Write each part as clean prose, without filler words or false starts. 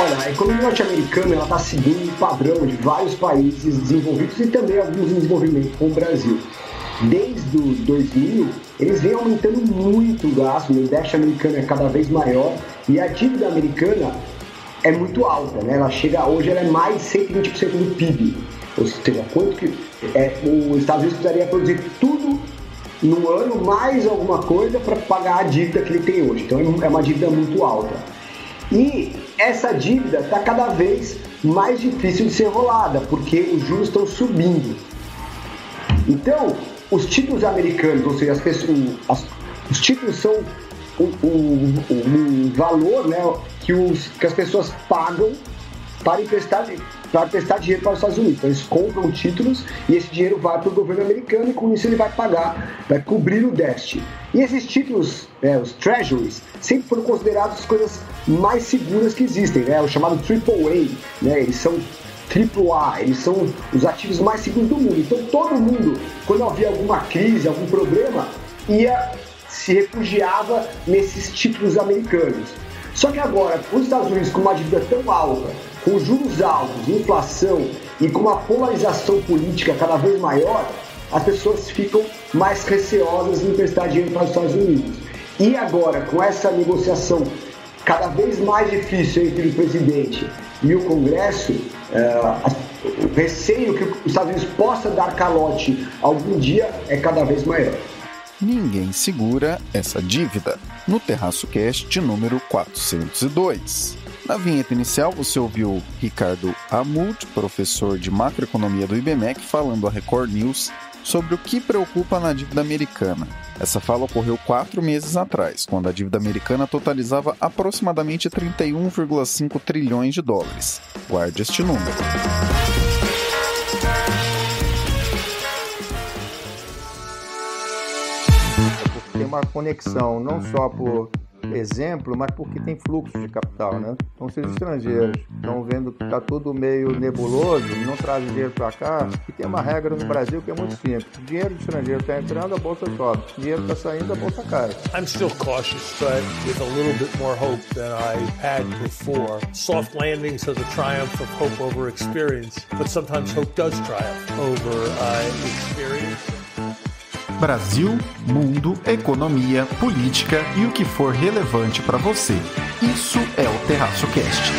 Olha, a economia norte-americana está seguindo o padrão de vários países desenvolvidos e também alguns em desenvolvimento, como o Brasil. Desde o 2000, eles vêm aumentando muito o gasto, o déficit americano é cada vez maior e a dívida americana é muito alta, né? Hoje ela é mais de 120% do PIB. Ou seja, quanto que os Estados Unidos precisaria produzir tudo no ano, mais alguma coisa para pagar a dívida que ele tem hoje. Então é uma dívida muito alta. E essa dívida está cada vez mais difícil de ser rolada, porque os juros estão subindo. Então, os títulos americanos, ou seja, os títulos são um valor, né, que as pessoas pagam para emprestar dinheiro para os Estados Unidos. Então, eles compram títulos e esse dinheiro vai para o governo americano e com isso ele vai cobrir o déficit. E esses títulos, os treasuries, sempre foram considerados as coisas mais seguras que existem, né? O chamado AAA, né? Eles são AAA, eles são os ativos mais seguros do mundo. Então todo mundo, quando havia alguma crise, algum problema, se refugiava nesses títulos americanos. Só que agora, os Estados Unidos com uma dívida tão alta, com juros altos, inflação e com uma polarização política cada vez maior, as pessoas ficam mais receosas em emprestar dinheiro para os Estados Unidos. E agora, com essa negociação cada vez mais difícil entre o presidente e o Congresso, o receio que os Estados Unidos possa dar calote algum dia é cada vez maior. Ninguém segura essa dívida. No Terraço Cast número 402. Na vinheta inicial, você ouviu Ricardo Amud, professor de macroeconomia do IBMEC, falando à Record News sobre o que preocupa na dívida americana. Essa fala ocorreu 4 meses atrás, quando a dívida americana totalizava aproximadamente 31,5 trilhões de dólares. Guarde este número. Tem uma conexão não só por exemplo, mas porque tem fluxo de capital, né? Então, se os estrangeiros estão vendo que está tudo meio nebuloso, não trazem dinheiro para cá, e tem uma regra no Brasil que é muito simples: o dinheiro do estrangeiro está entrando, a bolsa sobe; o dinheiro está saindo, a bolsa cai. I'm still cautious, but with a little bit more hope than I had before. Soft landings are the triumph of hope over experience, but sometimes hope does triumph over experience. Brasil, mundo, economia, política e o que for relevante para você. Isso é o Terraço Cast.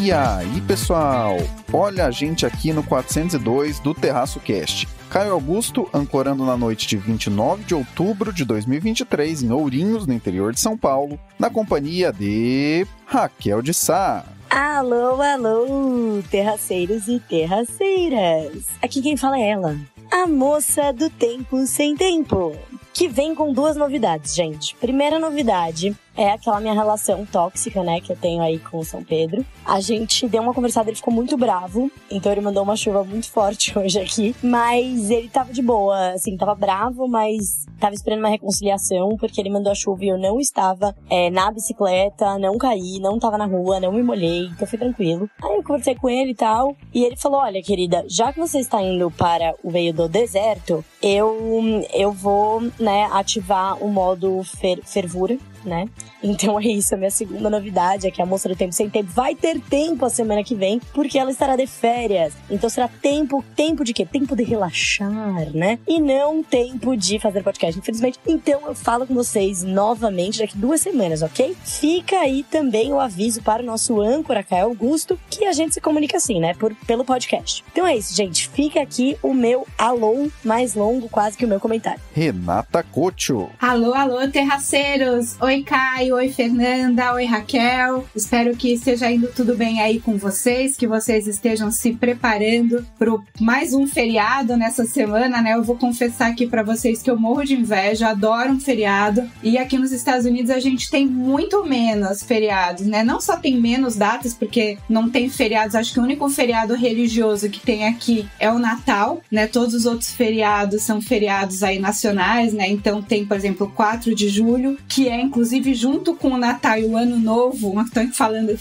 E aí, pessoal? Olha a gente aqui no 402 do Terraço Cast. Caio Augusto ancorando na noite de 29 de outubro de 2023 em Ourinhos, no interior de São Paulo, na companhia de Raquel de Sá. Alô, alô, terraceiros e terraceiras. Aqui quem fala é ela, a moça do tempo sem tempo, que vem com 2 novidades, gente. Primeira novidade é aquela minha relação tóxica, né, que eu tenho aí com o São Pedro. A gente deu uma conversada, ele ficou muito bravo, então ele mandou uma chuva muito forte hoje aqui, mas ele tava de boa, assim, tava bravo, mas tava esperando uma reconciliação, porque ele mandou a chuva e eu não estava na bicicleta, não caí, não tava na rua, não me molhei, então foi tranquilo. Aí eu conversei com ele e tal, e ele falou: olha, querida, já que você está indo para o meio do deserto, eu vou, né, ativar o modo fervura, né? Então é isso, a minha segunda novidade é que a Moça do Tempo Sem Tempo vai ter tempo a semana que vem, porque ela estará de férias. Então será tempo de quê? Tempo de relaxar, né? E não tempo de fazer podcast, infelizmente. Então eu falo com vocês novamente daqui 2 semanas, ok? Fica aí também o aviso para o nosso âncora, Caio Augusto, que a gente se comunica assim, né? Pelo podcast. Então é isso, gente. Fica aqui o meu alô mais longo, quase que o meu comentário. Renata Cocho. Alô, alô, terraceiros. Oi, Caio. Oi, Fernanda. Oi, Raquel. Espero que esteja indo tudo bem aí com vocês, que vocês estejam se preparando para mais um feriado nessa semana, né? Eu vou confessar aqui para vocês que eu morro de inveja, adoro um feriado. E aqui nos Estados Unidos a gente tem muito menos feriados, né? Não só tem menos datas, porque não tem feriados. Acho que o único feriado religioso que tem aqui é o Natal, né? Todos os outros feriados são feriados aí nacionais, né? Então tem, por exemplo, o 4 de julho, que é inclusive inclusive junto com o Natal e o Ano Novo, estão falando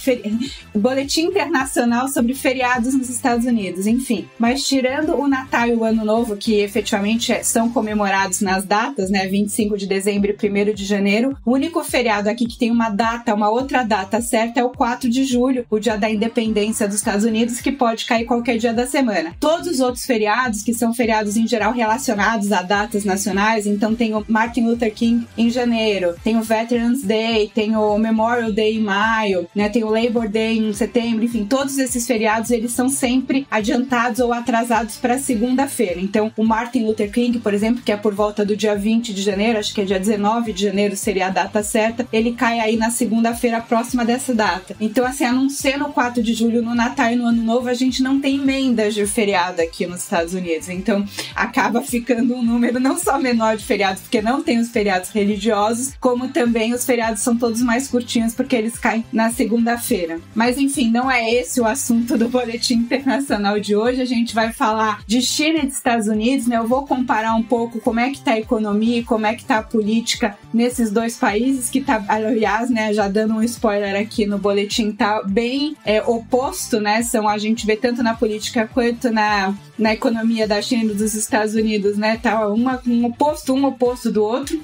boletim internacional sobre feriados nos Estados Unidos, enfim. Mas tirando o Natal e o Ano Novo, que efetivamente são comemorados nas datas, né, 25 de dezembro e 1º de janeiro, o único feriado aqui que tem uma outra data certa é o 4 de julho, o dia da independência dos Estados Unidos, que pode cair qualquer dia da semana. Todos os outros feriados, que são feriados em geral relacionados a datas nacionais, então tem o Martin Luther King em janeiro, tem o Veterans Day, tem o Memorial Day em maio, né, tem o Labor Day em setembro, enfim, todos esses feriados eles são sempre adiantados ou atrasados para segunda-feira. Então, o Martin Luther King, por exemplo, que é por volta do dia 20 de janeiro, acho que é dia 19 de janeiro seria a data certa, ele cai aí na segunda-feira próxima dessa data. Então, assim, a não ser no 4 de julho, no Natal e no Ano Novo, a gente não tem emendas de feriado aqui nos Estados Unidos. Então, acaba ficando um número não só menor de feriados, porque não tem os feriados religiosos, como também os feriados são todos mais curtinhos, porque eles caem na segunda-feira. Mas, enfim, não é esse o assunto do Boletim Internacional de hoje. A gente vai falar de China e dos Estados Unidos, né? Eu vou comparar um pouco como é que tá a economia e como é que tá a política nesses dois países, que tá, aliás, né, já dando um spoiler aqui no boletim, tá bem oposto, né? A gente vê tanto na política quanto na economia da China e dos Estados Unidos, né? Tá um oposto do outro,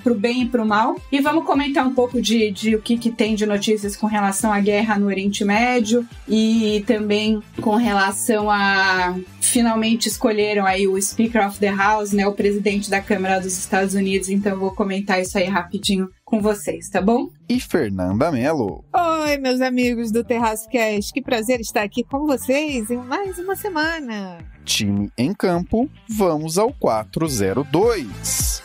pro bem e pro mal. E vamos comentar um pouco de o que tem de notícias com relação à guerra no Oriente Médio e também com relação a finalmente escolheram aí o Speaker of the House, né, o presidente da Câmara dos Estados Unidos. Então eu vou comentar isso aí rapidinho com vocês, tá bom? E Fernanda Mello. Oi, meus amigos do Terraço Cast, que prazer estar aqui com vocês em mais uma semana. Time em campo, vamos ao 402.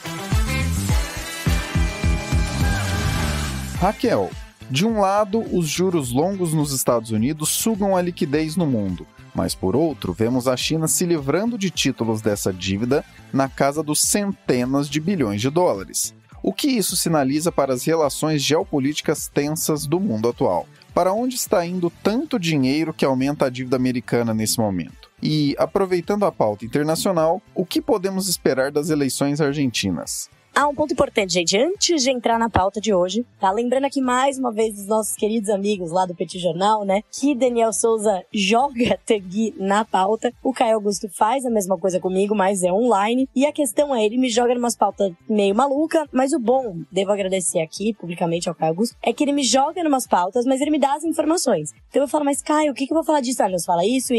Raquel, de um lado, os juros longos nos Estados Unidos sugam a liquidez no mundo, mas por outro, vemos a China se livrando de títulos dessa dívida na casa dos centenas de bilhões de dólares. O que isso sinaliza para as relações geopolíticas tensas do mundo atual? Para onde está indo tanto dinheiro que aumenta a dívida americana nesse momento? E, aproveitando a pauta internacional, o que podemos esperar das eleições argentinas? Um ponto importante, gente, antes de entrar na pauta de hoje, tá? Lembrando aqui mais uma vez dos nossos queridos amigos lá do Petit Jornal, né? Que Daniel Souza joga Tanguy na pauta. O Caio Augusto faz a mesma coisa comigo, mas é online. E a questão é, ele me joga numas pautas meio maluca, mas o bom, devo agradecer aqui publicamente ao Caio Augusto, é que ele me joga numas pautas, mas ele me dá as informações. Então eu falo, mas Caio, o que eu vou falar disso? Ele fala isso.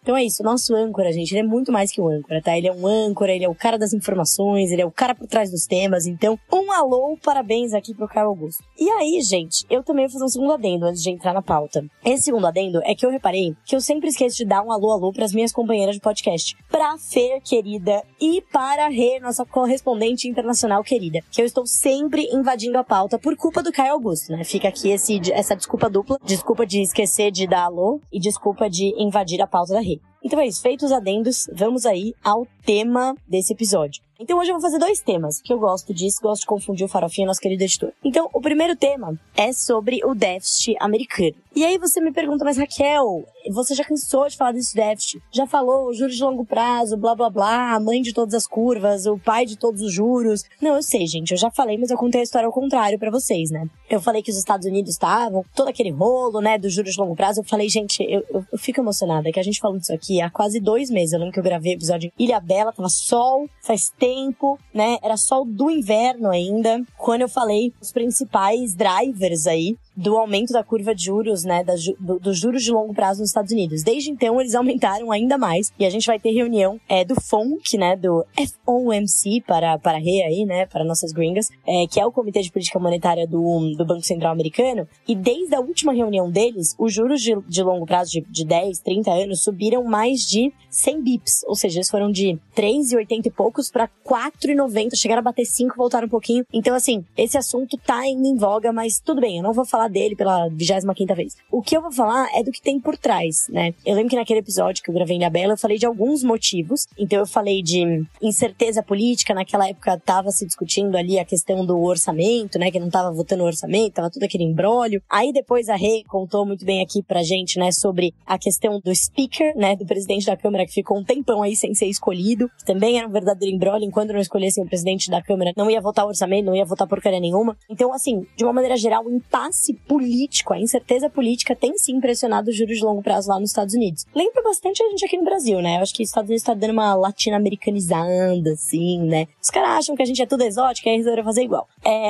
Então é isso, o nosso âncora, gente, ele é muito mais que o âncora, tá? Ele é um âncora, ele é o cara das informações, ele é o cara por trás dos temas. Então, um alô, parabéns aqui pro Caio Augusto. E aí, gente, eu também vou fazer um segundo adendo antes de entrar na pauta. Esse segundo adendo é que eu reparei que eu sempre esqueço de dar um alô pras minhas companheiras de podcast. Pra Fer, querida, e para a Rê, nossa correspondente internacional querida, que eu estou sempre invadindo a pauta por culpa do Caio Augusto, né? Fica aqui essa desculpa dupla, desculpa de esquecer de dar alô e desculpa de invadir a pauta da Rê. Então é isso, feitos os adendos, vamos aí ao tema desse episódio. Então hoje eu vou fazer 2 temas, que eu gosto disso, gosto de confundir o Farofinha, nosso querido editor. Então, o primeiro tema é sobre o déficit americano. E aí você me pergunta, mas Raquel, você já cansou de falar desse déficit? Já falou juros de longo prazo, blá blá blá, a mãe de todas as curvas, o pai de todos os juros. Não, eu sei, gente, eu já falei, mas eu contei a história ao contrário pra vocês, né? Eu falei que os Estados Unidos estavam, todo aquele rolo, né, dos juros de longo prazo. Eu falei, gente, eu fico emocionada, que a gente falou disso aqui há quase 2 meses. Eu lembro que eu gravei o episódio em Ilha Bela, tava sol, faz tempo, né? Era sol do inverno ainda, quando eu falei os principais drivers aí do aumento da curva de juros, né, dos juros de longo prazo nos Estados Unidos. Desde então, eles aumentaram ainda mais, e a gente vai ter reunião do FOMC, né, do FOMC, para Rê aí, né, para nossas gringas, que é o Comitê de Política Monetária do Banco Central Americano, e desde a última reunião deles, os juros de longo prazo de 10, 30 anos subiram mais de 100 bips, ou seja, eles foram de 3,80 e poucos para 4,90, chegaram a bater 5, voltaram um pouquinho. Então, assim, esse assunto tá ainda em voga, mas tudo bem, eu não vou falar dele pela 25ª vez. O que eu vou falar é do que tem por trás. atrás, né? Eu lembro que naquele episódio que eu gravei na Bela, eu falei de alguns motivos. Então eu falei de incerteza política, naquela época tava se discutindo ali a questão do orçamento, né? Que não tava votando o orçamento, tava tudo aquele imbróglio. Aí depois a Rei contou muito bem aqui pra gente, né? Sobre a questão do speaker, né? Do presidente da Câmara, que ficou um tempão aí sem ser escolhido. Também era um verdadeiro imbróglio. Enquanto não escolhessem o presidente da Câmara, não ia votar o orçamento, não ia votar porcaria nenhuma. Então, assim, de uma maneira geral, o impasse político, a incerteza política tem sim pressionado os juros de longo prazo lá nos Estados Unidos. Lembra bastante a gente aqui no Brasil, né? Eu acho que os Estados Unidos tá dando uma latino-americanizada, assim, né? Os caras acham que a gente é tudo exótico e aí resolveram fazer igual.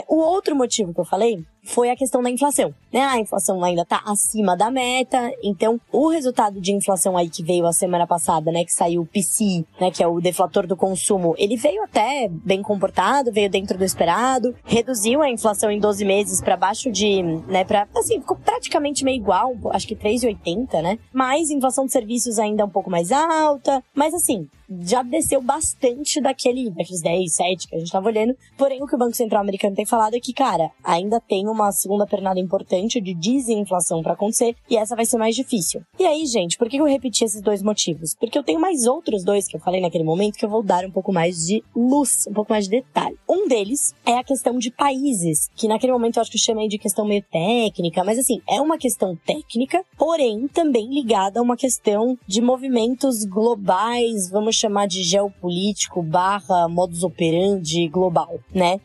O outro motivo que eu falei foi a questão da inflação, né? A inflação ainda tá acima da meta, então o resultado de inflação aí que veio a semana passada, né, que saiu o PCE, né, que é o deflator do consumo, ele veio até bem comportado, veio dentro do esperado, reduziu a inflação em 12 meses para baixo de, né, para assim, ficou praticamente meio igual, acho que 3,80, né? Mas inflação de serviços ainda um pouco mais alta, mas assim, já desceu bastante daqueles 10, 7 que a gente tava olhando. Porém, o que o Banco Central americano tem falado é que, cara, ainda tem uma segunda pernada importante de desinflação pra acontecer e essa vai ser mais difícil. E aí, gente, por que eu repeti esses dois motivos? Porque eu tenho mais outros dois que eu falei naquele momento que eu vou dar um pouco mais de luz, um pouco mais de detalhe. Um deles é a questão de países, que naquele momento eu acho que eu chamei de questão meio técnica, mas assim, é uma questão técnica, porém também ligada a uma questão de movimentos globais, vamos chamar de geopolítico / modus operandi global, né?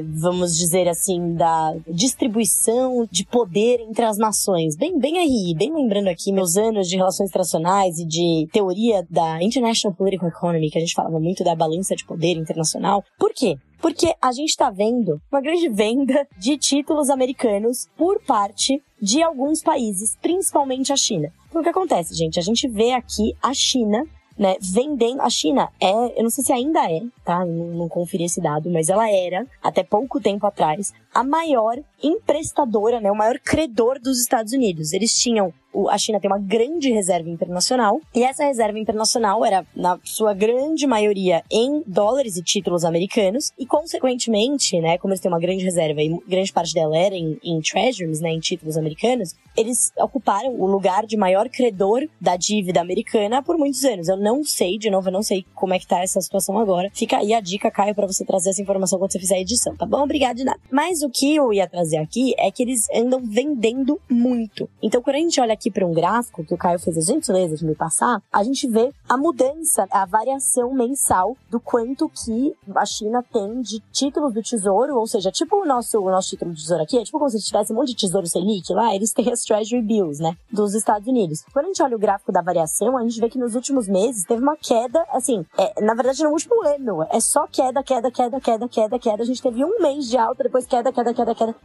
Vamos dizer assim, da distribuição de poder entre as nações. Bem aí, bem lembrando aqui meus anos de relações internacionais e de teoria da International Political Economy, que a gente falava muito da balança de poder internacional. Por quê? Porque a gente tá vendo uma grande venda de títulos americanos por parte de alguns países, principalmente a China. Então o que acontece, gente? A gente vê aqui a China, né, vendendo. A China eu não sei se ainda é, tá? Não conferi esse dado, mas ela era, até pouco tempo atrás, a maior emprestadora, né, o maior credor dos Estados Unidos. Eles tinham, a China tem uma grande reserva internacional, e essa reserva internacional era, na sua grande maioria, em dólares e títulos americanos, e consequentemente, né, como eles têm uma grande reserva e grande parte dela era em treasuries, né, em títulos americanos, eles ocuparam o lugar de maior credor da dívida americana por muitos anos. Eu não sei, de novo, eu não sei como é que tá essa situação agora. Fica aí a dica, Caio, pra você trazer essa informação quando você fizer a edição, tá bom? Obrigada de nada. Mas o que eu ia trazer aqui é que eles andam vendendo muito. Então, quando a gente olha aqui para um gráfico que o Caio fez a gentileza de me passar, a gente vê a mudança, a variação mensal do quanto que a China tem de títulos do tesouro, ou seja, tipo o nosso título do tesouro aqui, é tipo como se tivesse um monte de tesouro Selic lá, eles têm as Treasury Bills, né, dos Estados Unidos. Quando a gente olha o gráfico da variação, a gente vê que nos últimos meses teve uma queda, assim, na verdade no último ano, é só queda. A gente teve um mês de alta, depois queda,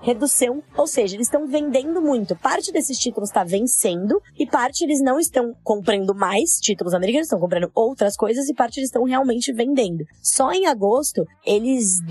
redução. Ou seja, eles estão vendendo muito. Parte desses títulos está vencendo e parte eles não estão comprando mais títulos americanos, estão comprando outras coisas e parte eles estão realmente vendendo. Só em agosto, eles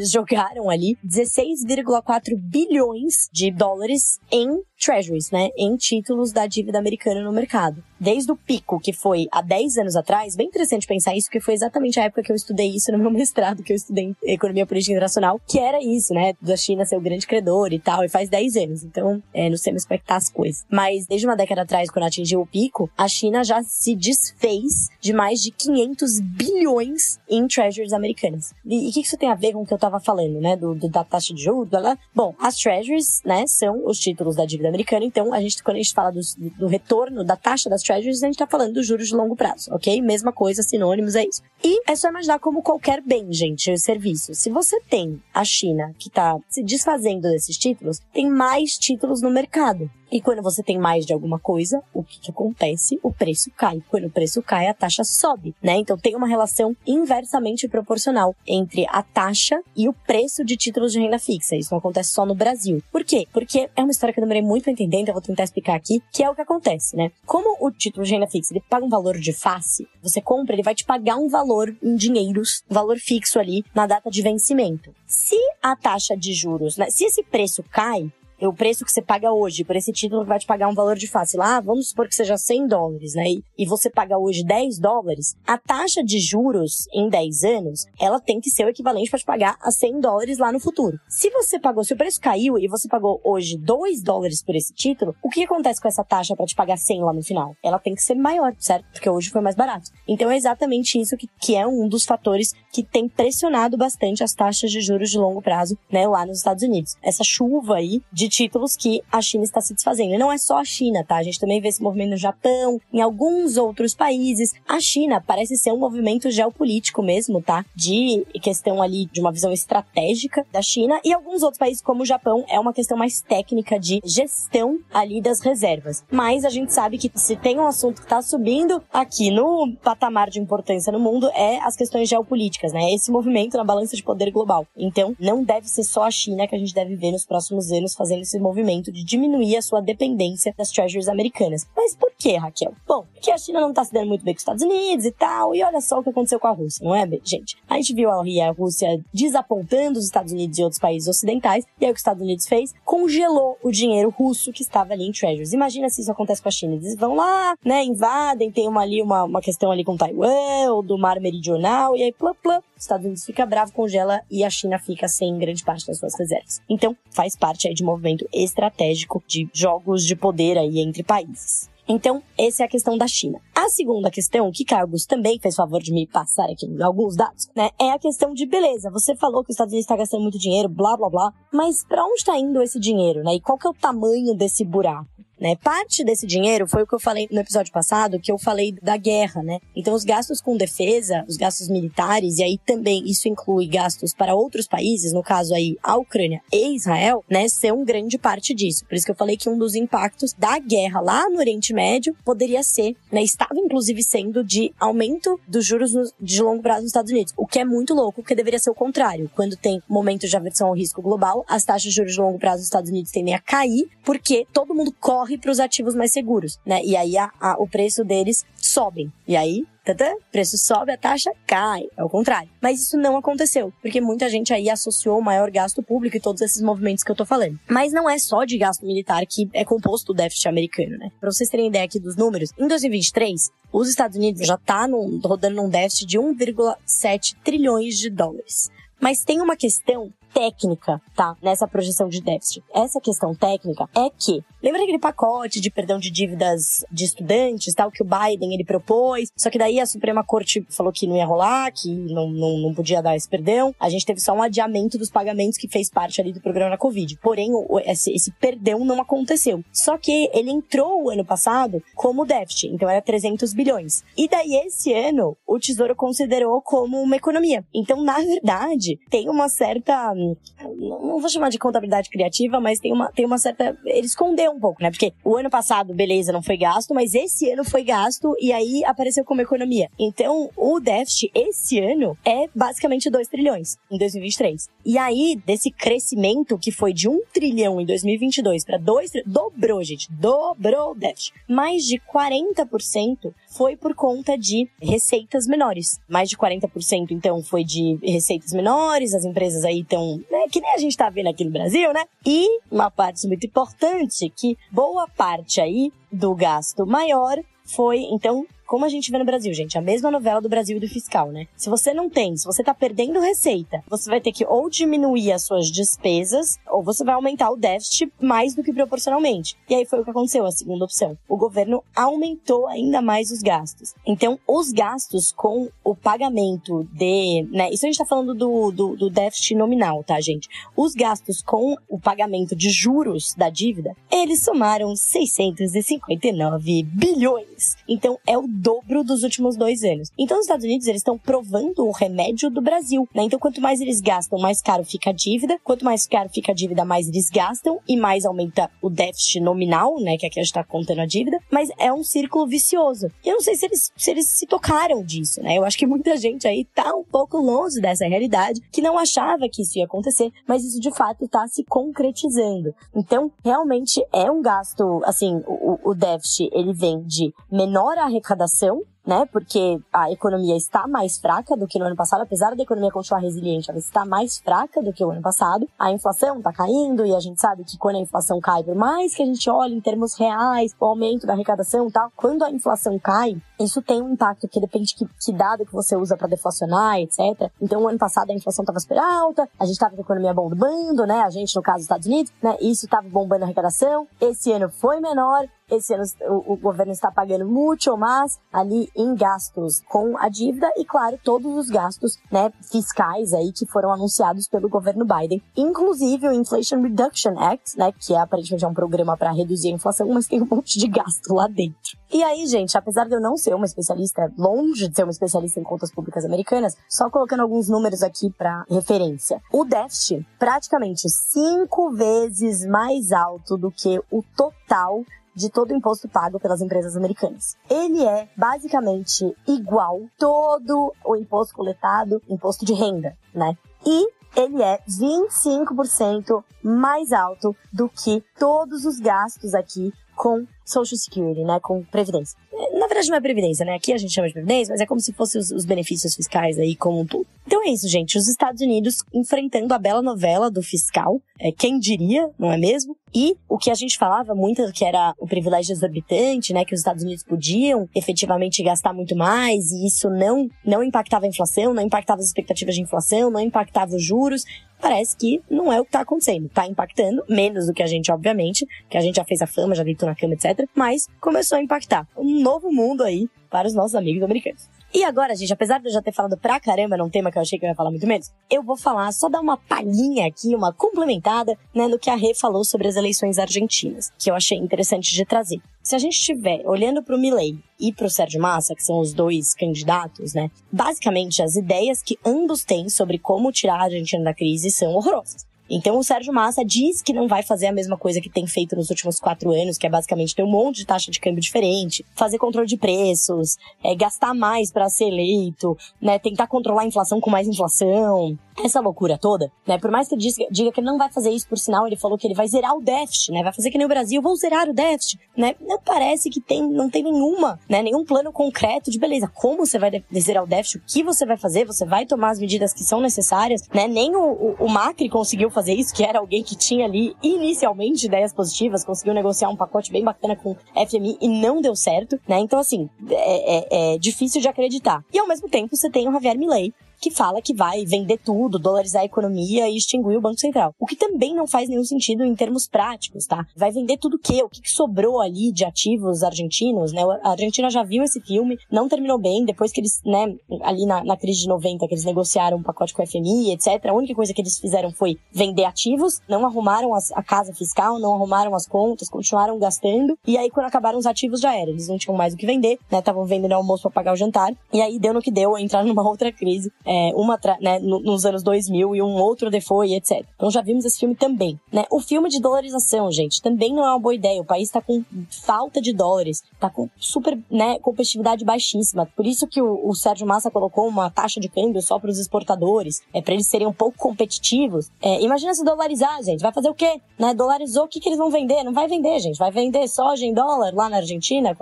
jogaram ali 16,4 bilhões de dólares em treasuries, né, em títulos da dívida americana no mercado. Desde o pico, que foi há 10 anos atrás, bem interessante pensar isso, porque foi exatamente a época que eu estudei isso no meu mestrado, que eu estudei em Economia Política Internacional, que era isso, né, da China ser o grande credor e tal, e faz 10 anos, então não sei me expectar as coisas. Mas desde uma década atrás, quando atingiu o pico, a China já se desfez de mais de 500 bilhões em treasuries americanas. E o que isso tem a ver com o que eu tava falando, né, da taxa de juros, blá, blá. Bom, as treasuries, né, são os títulos da dívida americana, então quando a gente fala do retorno da taxa das treasuries, a gente tá falando dos juros de longo prazo, ok? Mesma coisa, sinônimos, é isso. E é só imaginar como qualquer bem, gente, o serviço. Se você tem a China que tá se desfazendo desses títulos, tem mais títulos no mercado. E quando você tem mais de alguma coisa, o que acontece? O preço cai. Quando o preço cai, a taxa sobe, né? Então tem uma relação inversamente proporcional entre a taxa e o preço de títulos de renda fixa. Isso não acontece só no Brasil. Por quê? Porque é uma história que eu demorei muito pra entender, então eu vou tentar explicar aqui, que é o que acontece, né? Como o título de renda fixa, ele paga um valor de face, você compra, ele vai te pagar um valor em dinheiros, um valor fixo ali na data de vencimento. Se a taxa de juros, né? Se esse preço cai, o preço que você paga hoje por esse título vai te pagar um valor de face lá, vamos supor que seja $100, né? E você paga hoje $10, a taxa de juros em 10 anos, ela tem que ser o equivalente para te pagar a $100 lá no futuro. Se o preço caiu e você pagou hoje $2 por esse título, o que acontece com essa taxa para te pagar 100 lá no final? Ela tem que ser maior, certo? Porque hoje foi mais barato. Então é exatamente isso que é um dos fatores que tem pressionado bastante as taxas de juros de longo prazo, né, lá nos Estados Unidos. Essa chuva aí de títulos que a China está se desfazendo. E não é só a China, tá? A gente também vê esse movimento no Japão, em alguns outros países. A China parece ser um movimento geopolítico mesmo, tá? De questão ali de uma visão estratégica da China, e alguns outros países como o Japão é uma questão mais técnica de gestão ali das reservas. Mas a gente sabe que se tem um assunto que está subindo aqui no patamar de importância no mundo é as questões geopolíticas, né? Esse movimento na balança de poder global. Então, não deve ser só a China que a gente deve ver nos próximos anos fazendo esse movimento de diminuir a sua dependência das treasuries americanas. Mas por que, Raquel? Bom, porque a China não está se dando muito bem com os Estados Unidos e tal, e olha só o que aconteceu com a Rússia, não é, gente? A gente viu a Rússia desapontando os Estados Unidos e outros países ocidentais, e aí o que os Estados Unidos fez? Congelou o dinheiro russo que estava ali em treasuries. Imagina se isso acontece com a China. Eles vão lá, né, invadem, tem uma questão ali com Taiwan, ou do Mar Meridional, e aí plá, plá, os Estados Unidos fica bravo, congela, e a China fica sem grande parte das suas reservas. Então, faz parte aí de um movimento estratégico de jogos de poder aí entre países. Então, essa é a questão da China. A segunda questão, que Caio Augusto também fez favor de me passar aqui alguns dados, né, é a questão de, beleza, você falou que os Estados Unidos está gastando muito dinheiro, blá, blá, blá, mas para onde está indo esse dinheiro, né? E qual que é o tamanho desse buraco? Né? Parte desse dinheiro foi o que eu falei no episódio passado, que eu falei da guerra, né? Então, os gastos com defesa, os gastos militares, e aí também isso inclui gastos para outros países, no caso aí a Ucrânia e Israel, né? São grande parte disso. Por isso que eu falei que um dos impactos da guerra lá no Oriente Médio poderia ser, né? Estava inclusive sendo de aumento dos juros de longo prazo nos Estados Unidos. O que é muito louco, porque deveria ser o contrário. Quando tem momento de aversão ao risco global, as taxas de juros de longo prazo nos Estados Unidos tendem a cair, porque todo mundo corre para os ativos mais seguros, né? E aí o preço deles sobem. E aí, o preço sobe, a taxa cai. É o contrário. Mas isso não aconteceu, porque muita gente aí associou o maior gasto público e todos esses movimentos que eu tô falando. Mas não é só de gasto militar que é composto o déficit americano, né? Pra vocês terem ideia aqui dos números, em 2023, os Estados Unidos já tá rodando num déficit de 1,7 trilhões de dólares. Mas tem uma questão técnica, tá? Nessa projeção de déficit. Essa questão técnica é que, lembra aquele pacote de perdão de dívidas de estudantes, tal, que o Biden, ele propôs, só que daí a Suprema Corte falou que não ia rolar, que não podia dar esse perdão. A gente teve só um adiamento dos pagamentos que fez parte ali do programa da Covid. Porém, esse perdão não aconteceu. Só que ele entrou o ano passado como déficit, então era 300 bilhões. E daí esse ano, o Tesouro considerou como uma economia. Então, na verdade, tem uma certa... não vou chamar de contabilidade criativa, mas tem uma certa... Ele escondeu um pouco, né? Porque o ano passado, beleza, não foi gasto, mas esse ano foi gasto e aí apareceu como economia. Então, o déficit esse ano é basicamente 2 trilhões em 2023. E aí, desse crescimento que foi de 1 trilhão em 2022 para 2 trilhões, dobrou, gente, dobrou o déficit. Mais de 40% foi por conta de receitas menores. Mais de 40%, então, foi de receitas menores, as empresas aí estão, né, que nem a gente tá vendo aqui no Brasil, né? E uma parte muito importante, que boa parte aí do gasto maior foi, então, como a gente vê no Brasil, gente, a mesma novela do Brasil e do fiscal, né? Se você tá perdendo receita, você vai ter que ou diminuir as suas despesas, ou você vai aumentar o déficit mais do que proporcionalmente. E aí foi o que aconteceu, a segunda opção. O governo aumentou ainda mais os gastos. Então, os gastos com o pagamento né? Isso a gente tá falando do déficit nominal, tá, gente? Os gastos com o pagamento de juros da dívida, eles somaram 659 bilhões. Então, é o dobro dos últimos 2 anos. Então, os Estados Unidos, eles estão provando o remédio do Brasil, né? Então, quanto mais eles gastam, mais caro fica a dívida. Quanto mais caro fica a dívida, mais eles gastam e mais aumenta o déficit nominal, né? Que aqui a gente tá contando a dívida. Mas é um círculo vicioso. E eu não sei se eles se tocaram disso, né? Eu acho que muita gente aí tá um pouco longe dessa realidade, que não achava que isso ia acontecer, mas isso de fato tá se concretizando. Então, realmente é um gasto, assim, o déficit, ele vem de menor arrecadação, né? Porque a economia está mais fraca do que no ano passado, apesar da economia continuar resiliente, ela está mais fraca do que o ano passado. A inflação está caindo e a gente sabe que quando a inflação cai, por mais que a gente olhe em termos reais, o aumento da arrecadação e tal, quando a inflação cai, isso tem um impacto, que depende que dado que você usa para deflacionar, etc. Então, o ano passado a inflação estava super alta, a gente estava com a economia bombando, né? A gente, no caso dos Estados Unidos, né? Isso estava bombando a arrecadação. Esse ano foi menor. Esse ano o governo está pagando muito mais ali em gastos com a dívida e, claro, todos os gastos, né, fiscais aí que foram anunciados pelo governo Biden. Inclusive o Inflation Reduction Act, né, que aparentemente é um programa para reduzir a inflação, mas tem um monte de gasto lá dentro. E aí, gente, apesar de eu não ser uma especialista, longe de ser uma especialista em contas públicas americanas, só colocando alguns números aqui para referência. O déficit, praticamente 5 vezes mais alto do que o total de todo o imposto pago pelas empresas americanas. Ele é basicamente igual todo o imposto coletado, imposto de renda, né? E ele é 25% mais alto do que todos os gastos aqui com Social Security, né, com Previdência. Na verdade não é Previdência, né, aqui a gente chama de Previdência, mas é como se fossem os benefícios fiscais aí como um todo. Então é isso, gente, os Estados Unidos enfrentando a bela novela do fiscal, quem diria, não é mesmo? E o que a gente falava muito, que era o privilégio exorbitante, né, que os Estados Unidos podiam efetivamente gastar muito mais, e isso não impactava a inflação, não impactava as expectativas de inflação, não impactava os juros. Parece que não é o que está acontecendo. Está impactando, menos do que a gente, obviamente, que a gente já fez a fama, já deitou na cama, etc. Mas começou a impactar. Um novo mundo aí para os nossos amigos americanos. E agora, gente, apesar de eu já ter falado pra caramba num tema que eu achei que eu ia falar muito menos, eu vou falar, só dar uma palhinha aqui, uma complementada, né, no que a Rê falou sobre as eleições argentinas, que eu achei interessante de trazer. Se a gente estiver olhando pro Milei e pro Sérgio Massa, que são os dois candidatos, né, basicamente as ideias que ambos têm sobre como tirar a Argentina da crise são horrorosas. Então o Sérgio Massa diz que não vai fazer a mesma coisa que tem feito nos últimos 4 anos, que é basicamente ter um monte de taxa de câmbio diferente, fazer controle de preços, gastar mais para ser eleito, né, tentar controlar a inflação com mais inflação. Essa loucura toda, né? Por mais que ele diga que ele não vai fazer isso, por sinal, ele falou que ele vai zerar o déficit, né? Vai fazer que nem o Brasil, vou zerar o déficit, né? Não parece que não tem nenhum plano concreto de beleza. Como você vai zerar o déficit? O que você vai fazer? Você vai tomar as medidas que são necessárias, né? Nem o Macri conseguiu fazer isso, que era alguém que tinha ali inicialmente ideias positivas, conseguiu negociar um pacote bem bacana com FMI e não deu certo, né? Então, assim, é difícil de acreditar. E ao mesmo tempo, você tem o Javier Milei, que fala que vai vender tudo, dolarizar a economia e extinguir o Banco Central. O que também não faz nenhum sentido em termos práticos, tá? Vai vender tudo o quê? O que sobrou ali de ativos argentinos, né? A Argentina já viu esse filme, não terminou bem, depois que eles, né, ali na crise de 90, que eles negociaram um pacote com a FMI, etc. A única coisa que eles fizeram foi vender ativos, não arrumaram a casa fiscal, não arrumaram as contas, continuaram gastando, e aí quando acabaram os ativos já era. Eles não tinham mais o que vender, né? Estavam vendendo almoço pra pagar o jantar, e aí deu no que deu, entraram numa outra crise, né, nos anos 2000 e um outro depois, etc. Então já vimos esse filme também, né? O filme de dolarização, gente, também não é uma boa ideia. O país tá com falta de dólares, tá com super, né, competitividade baixíssima. Por isso que o Sérgio Massa colocou uma taxa de câmbio só para os exportadores, para eles serem um pouco competitivos. Imagina se dolarizar, gente, vai fazer o quê? Né? Dolarizou, o que eles vão vender? Não vai vender, gente. Vai vender soja em dólar lá na Argentina?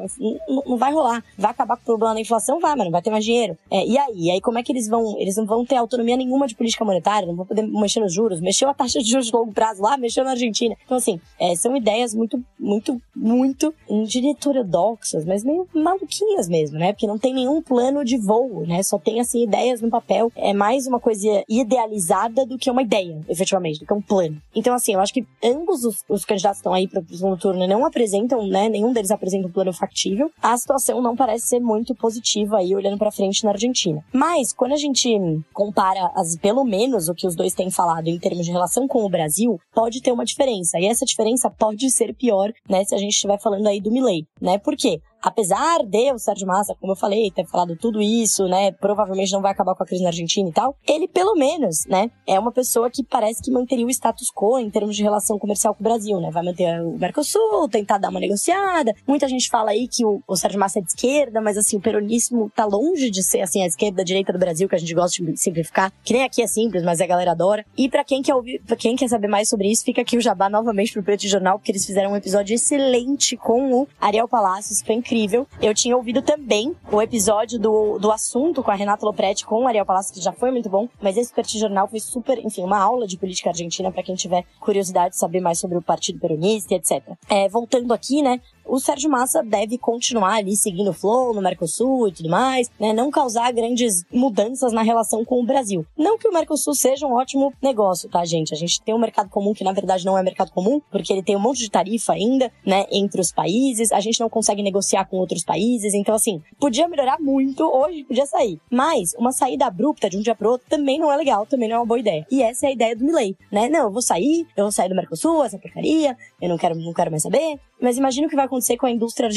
Não vai rolar. Vai acabar com o problema da inflação? Vai, mas não vai ter mais dinheiro. E aí como é que eles não vão ter autonomia nenhuma de política monetária, não vão poder mexer nos juros, mexeu a taxa de juros de longo prazo lá, mexeu na Argentina. Então, assim, são ideias muito, não diria heterodoxas, mas meio maluquinhas mesmo, né? Porque não tem nenhum plano de voo, né? Só tem, assim, ideias no papel. É mais uma coisa idealizada do que uma ideia, efetivamente, do que um plano. Então, assim, eu acho que ambos os candidatos que estão aí para o segundo turno não apresentam, né? Nenhum deles apresenta um plano factível. A situação não parece ser muito positiva aí, olhando pra frente na Argentina. Mas, quando a gente compara, pelo menos, o que os dois têm falado em termos de relação com o Brasil, pode ter uma diferença. E essa diferença pode ser pior, né, se a gente estiver falando aí do Milei, né? Por quê? Apesar de o Sérgio Massa, como eu falei, ter falado tudo isso, né, provavelmente não vai acabar com a crise na Argentina e tal, ele pelo menos, né, é uma pessoa que parece que manteria o status quo em termos de relação comercial com o Brasil, né, vai manter o Mercosul, tentar dar uma negociada. Muita gente fala aí que o Sérgio Massa é de esquerda, mas assim, o peronismo tá longe de ser assim a esquerda, a direita do Brasil, que a gente gosta de simplificar, que nem aqui é simples, mas a galera adora. E pra quem quer saber mais sobre isso, fica aqui o jabá novamente pro Preto Jornal, porque eles fizeram um episódio excelente com o Ariel Palacios, foi incrível. incrível. Eu tinha ouvido também o episódio do assunto com a Renata Lopretti, com o Ariel Palácio, que já foi muito bom, mas esse Petit Jornal foi super, enfim, uma aula de política argentina para quem tiver curiosidade de saber mais sobre o Partido Peronista e etc. Voltando aqui, né, o Sérgio Massa deve continuar ali seguindo o flow no Mercosul e tudo mais, né? Não causar grandes mudanças na relação com o Brasil. Não que o Mercosul seja um ótimo negócio, tá, gente? A gente tem um mercado comum que, na verdade, não é mercado comum, porque ele tem um monte de tarifa ainda, né, entre os países. A gente não consegue negociar com outros países. Então, assim, podia melhorar muito, hoje podia sair. Mas uma saída abrupta de um dia pro outro também não é legal, também não é uma boa ideia. E essa é a ideia do Milei, né? Não, eu vou sair do Mercosul, essa porcaria, eu não quero mais saber. Mas imagina o que vai acontecer com a indústria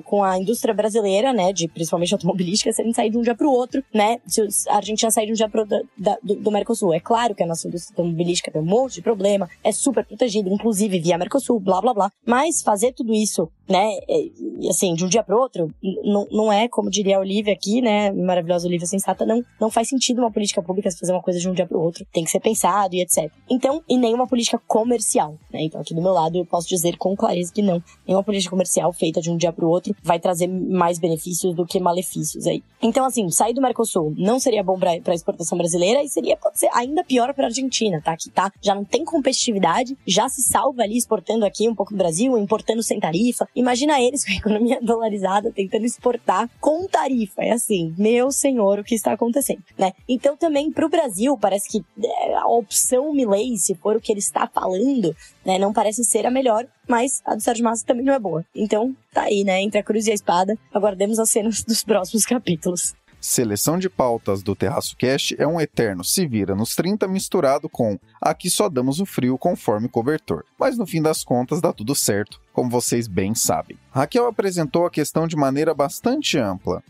com a indústria brasileira, né, de principalmente automobilística, se a gente sair de um dia pro outro, né, se a Argentina sair de um dia pro outro do Mercosul. É claro que a nossa indústria automobilística tem um monte de problema, é super protegida, inclusive via Mercosul, blá, blá, blá. Mas fazer tudo isso, né, assim, de um dia pro outro, não é, como diria a Olivia aqui, né, maravilhosa Olivia Sensata, não faz sentido uma política pública se fazer uma coisa de um dia pro outro. Tem que ser pensado e etc. Então, e nem uma política comercial, né. Então, aqui do meu lado, eu posso dizer com clareza que não. Nenhuma política comercial feita de um dia pro outro vai trazer mais benefícios do que malefícios aí. Então, assim, sair do Mercosul não seria bom pra exportação brasileira e pode ser ainda pior pra Argentina, tá? Que já não tem competitividade, já se salva ali exportando aqui um pouco do Brasil, importando sem tarifa. Imagina eles com a economia dolarizada tentando exportar com tarifa. É assim, meu senhor, o que está acontecendo, né? Então, também pro Brasil, parece que a opção Milei, se for o que ele está falando, né, não parece ser a melhor, mas a do Sérgio Massa também não é boa. Então, tá aí, né, entre a cruz e a espada, aguardemos as cenas dos próximos capítulos. Seleção de pautas do Terraço Cast é um eterno se vira nos 30 misturado com aqui só damos o frio conforme cobertor. Mas no fim das contas dá tudo certo, como vocês bem sabem. Raquel apresentou a questão de maneira bastante ampla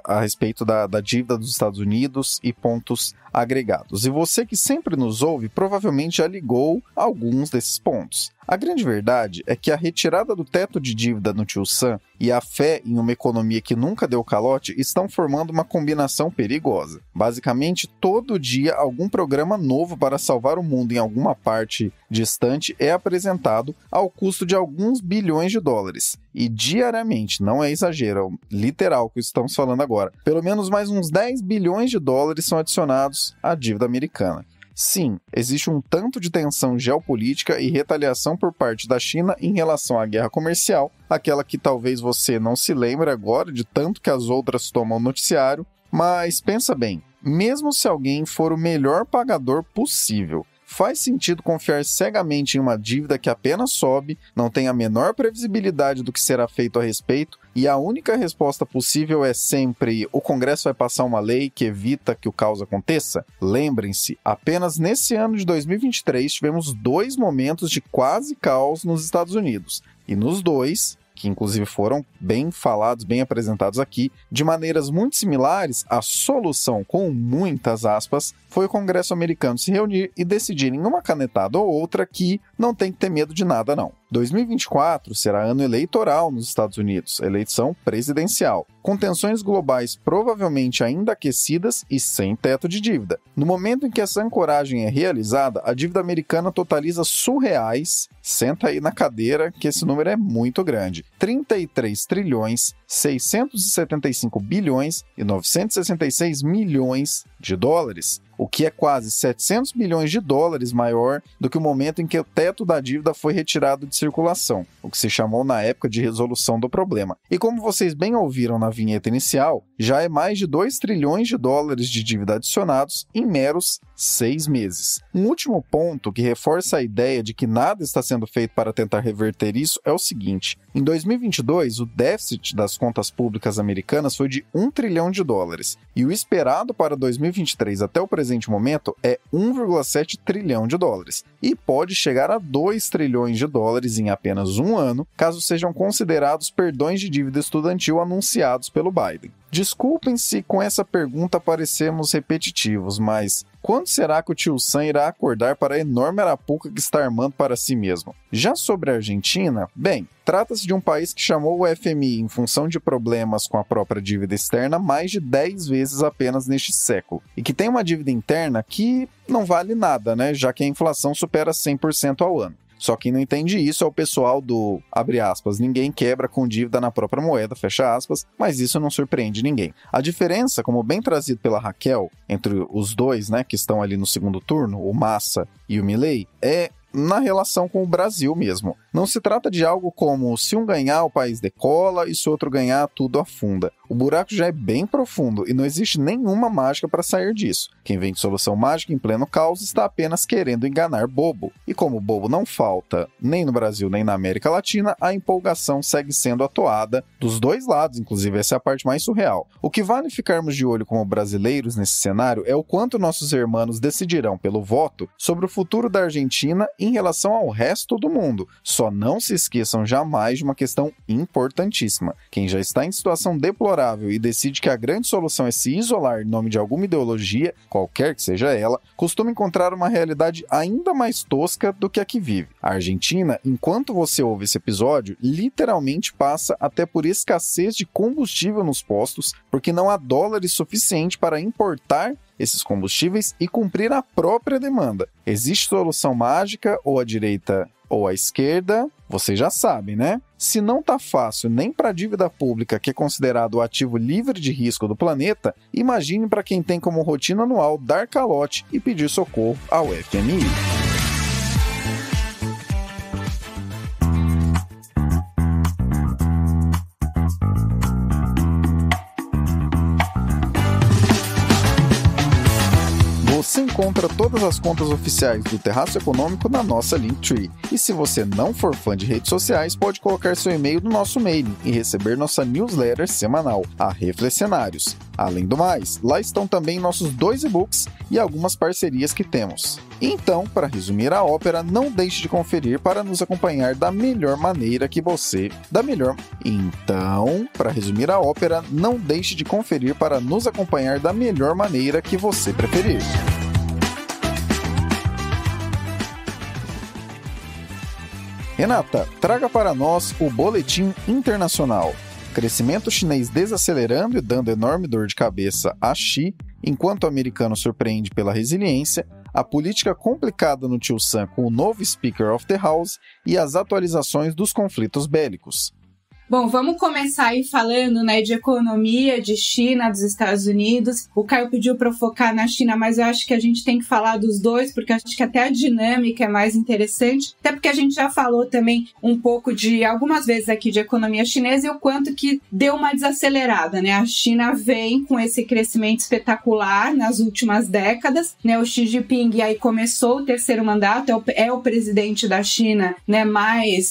a respeito da dívida dos Estados Unidos e pontos agregados. E você que sempre nos ouve provavelmente já ligou alguns desses pontos. A grande verdade é que a retirada do teto de dívida no Tio Sam e a fé em uma economia que nunca deu calote estão formando uma combinação perigosa. Basicamente, todo dia algum programa novo para salvar o mundo em alguma parte distante é apresentado ao custo de alguns bilhões de dólares. E diariamente, não é exagero, é literal o que estamos falando agora, pelo menos mais uns 10 bilhões de dólares são adicionados à dívida americana. Sim, existe um tanto de tensão geopolítica e retaliação por parte da China em relação à guerra comercial, aquela que talvez você não se lembre agora de tanto que as outras tomam o noticiário, mas pensa bem, mesmo se alguém for o melhor pagador possível, faz sentido confiar cegamente em uma dívida que apenas sobe, não tem a menor previsibilidade do que será feito a respeito, e a única resposta possível é sempre o Congresso vai passar uma lei que evita que o caos aconteça? Lembrem-se, apenas nesse ano de 2023 tivemos 2 momentos de quase caos nos Estados Unidos, e nos 2... que inclusive foram bem falados, bem apresentados aqui, de maneiras muito similares, a solução, com muitas aspas, foi o Congresso americano se reunir e decidir em uma canetada ou outra que não tem que ter medo de nada não. 2024 será ano eleitoral nos Estados Unidos, eleição presidencial, com tensões globais provavelmente ainda aquecidas e sem teto de dívida. No momento em que essa ancoragem é realizada, a dívida americana totaliza surreais, senta aí na cadeira que esse número é muito grande, 33 trilhões, 675 bilhões e 966 milhões de dólares, o que é quase 700 bilhões de dólares maior do que o momento em que o teto da dívida foi retirado de circulação, o que se chamou na época de resolução do problema. E como vocês bem ouviram na vinheta inicial, já é mais de 2 trilhões de dólares de dívida adicionados em meros 6 meses. Um último ponto que reforça a ideia de que nada está sendo feito para tentar reverter isso é o seguinte: em 2022, o déficit das contas públicas americanas foi de 1 trilhão de dólares, e o esperado para 2023 até o presente momento é 1,7 trilhão de dólares, e pode chegar a 2 trilhões de dólares em apenas um ano, caso sejam considerados perdões de dívida estudantil anunciados pelo Biden. Desculpem se com essa pergunta parecemos repetitivos, mas quando será que o Tio Sam irá acordar para a enorme arapuca que está armando para si mesmo? Já sobre a Argentina, bem, trata-se de um país que chamou o FMI em função de problemas com a própria dívida externa mais de 10 vezes apenas neste século, e que tem uma dívida interna que não vale nada, né, já que a inflação supera 100% ao ano. Só quem não entende isso é o pessoal do, abre aspas, ninguém quebra com dívida na própria moeda, fecha aspas, mas isso não surpreende ninguém. A diferença, como bem trazido pela Raquel, entre os dois, né, que estão ali no segundo turno, o Massa e o Milei, é na relação com o Brasil mesmo. Não se trata de algo como se um ganhar o país decola e se o outro ganhar tudo afunda. O buraco já é bem profundo e não existe nenhuma mágica para sair disso. Quem vem de solução mágica em pleno caos está apenas querendo enganar bobo. E como bobo não falta nem no Brasil nem na América Latina, a empolgação segue sendo atoada dos dois lados, inclusive essa é a parte mais surreal. O que vale ficarmos de olho como brasileiros nesse cenário é o quanto nossos irmãos decidirão pelo voto sobre o futuro da Argentina em relação ao resto do mundo. Só não se esqueçam jamais de uma questão importantíssima. Quem já está em situação deplorável e decide que a grande solução é se isolar em nome de alguma ideologia, qualquer que seja ela, costuma encontrar uma realidade ainda mais tosca do que a que vive. A Argentina, enquanto você ouve esse episódio, literalmente passa até por escassez de combustível nos postos, porque não há dólares suficiente para importar esses combustíveis e cumprir a própria demanda. Existe solução mágica, ou a direita ou a esquerda? Vocês já sabem, né? Se não tá fácil nem para a dívida pública, que é considerado o ativo livre de risco do planeta, imagine para quem tem como rotina anual dar calote e pedir socorro ao FMI. Você encontra todas as contas oficiais do Terraço Econômico na nossa Linktree. E se você não for fã de redes sociais, pode colocar seu e-mail no nosso mailing e receber nossa newsletter semanal, a Reflexionários. Além do mais, lá estão também nossos 2 e-books e algumas parcerias que temos. Então, para resumir a ópera, não deixe de conferir para nos acompanhar da melhor maneira que você... para resumir a ópera, não deixe de conferir para nos acompanhar da melhor maneira que você preferir. Renata, traga para nós o Boletim Internacional. Crescimento chinês desacelerando e dando enorme dor de cabeça a Xi, enquanto o americano surpreende pela resiliência, a política complicada no Tio Sam com o novo Speaker of the House e as atualizações dos conflitos bélicos. Bom, vamos começar aí falando, né, de economia, de China, dos Estados Unidos. O Caio pediu para eu focar na China, mas eu acho que a gente tem que falar dos dois, porque acho que até a dinâmica é mais interessante. Até porque a gente já falou também um pouco de, algumas vezes aqui, de economia chinesa e o quanto que deu uma desacelerada, né? A China vem com esse crescimento espetacular nas últimas décadas, né? O Xi Jinping aí começou o 3º mandato, é o presidente da China, né,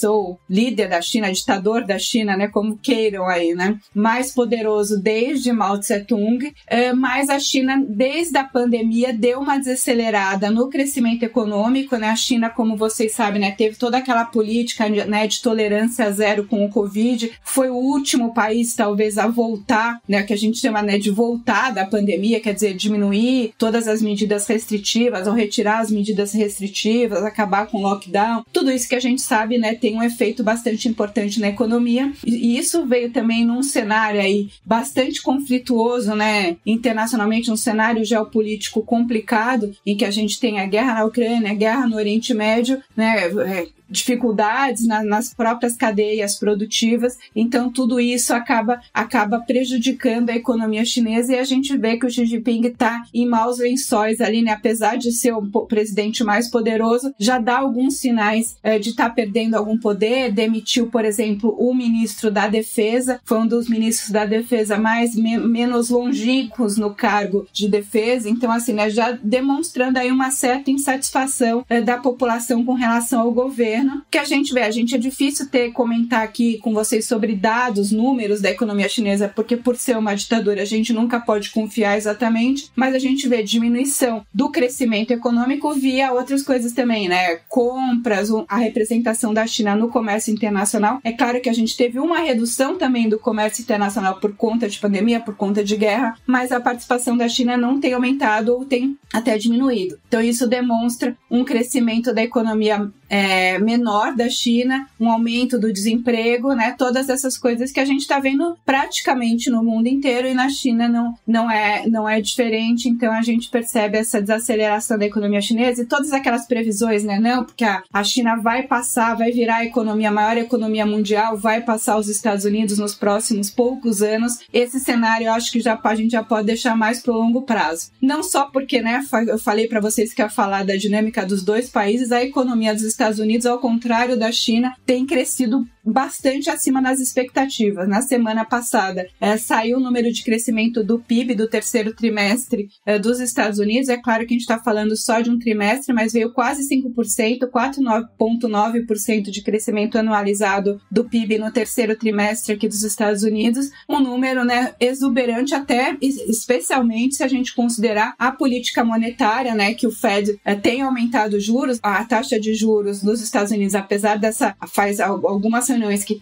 ou líder da China, ditador da China, né, como queiram aí, né, mais poderoso desde Mao Tse-tung, mas a China, desde a pandemia, deu uma desacelerada no crescimento econômico, né, a China, como vocês sabem, né, teve toda aquela política, né, de tolerância zero com o Covid, foi o último país, talvez, a voltar, né, que a gente chama, né, de voltar da pandemia, quer dizer, diminuir todas as medidas restritivas, ou retirar as medidas restritivas, acabar com o lockdown, tudo isso que a gente sabe, né, tem um efeito bastante importante na economia. E isso veio também num cenário aí bastante conflituoso, né, internacionalmente, um cenário geopolítico complicado, em que a gente tem a guerra na Ucrânia, a guerra no Oriente Médio, né, dificuldades nas próprias cadeias produtivas, então tudo isso acaba prejudicando a economia chinesa e a gente vê que o Xi Jinping está em maus lençóis ali, né? Apesar de ser o presidente mais poderoso, já dá alguns sinais de estar perdendo algum poder, demitiu, por exemplo, o ministro da Defesa, foi um dos ministros da Defesa menos longínquos no cargo de defesa, então assim, né, já demonstrando aí uma certa insatisfação da população com relação ao governo, que a gente vê, é difícil comentar aqui com vocês sobre dados, números da economia chinesa, porque por ser uma ditadura a gente nunca pode confiar exatamente, mas a gente vê diminuição do crescimento econômico via outras coisas também, né? Compras, a representação da China no comércio internacional. É claro que a gente teve uma redução também do comércio internacional por conta de pandemia, por conta de guerra, mas a participação da China não tem aumentado ou tem até diminuído. Então isso demonstra um crescimento da economia menor da China, um aumento do desemprego, né? Todas essas coisas que a gente está vendo praticamente no mundo inteiro, e na China não é diferente. Então a gente percebe essa desaceleração da economia chinesa e todas aquelas previsões, né? Não, porque a China vai virar a maior economia mundial, vai passar os Estados Unidos nos próximos poucos anos. Esse cenário eu acho que a gente já pode deixar mais para o longo prazo. Não só porque, né, eu falei para vocês que ia falar da dinâmica dos dois países, a economia dos Estados Unidos, ao contrário da China, tem crescido bastante acima das expectativas. Na semana passada, saiu o número de crescimento do PIB do terceiro trimestre dos Estados Unidos. É claro que a gente está falando só de um trimestre, mas veio quase 5%, 4,9% de crescimento anualizado do PIB no terceiro trimestre aqui dos Estados Unidos. Um número, né, exuberante, até especialmente se a gente considerar a política monetária, né, que o Fed tem aumentado os juros, a taxa de juros nos Estados Unidos, apesar faz algumas reuniões que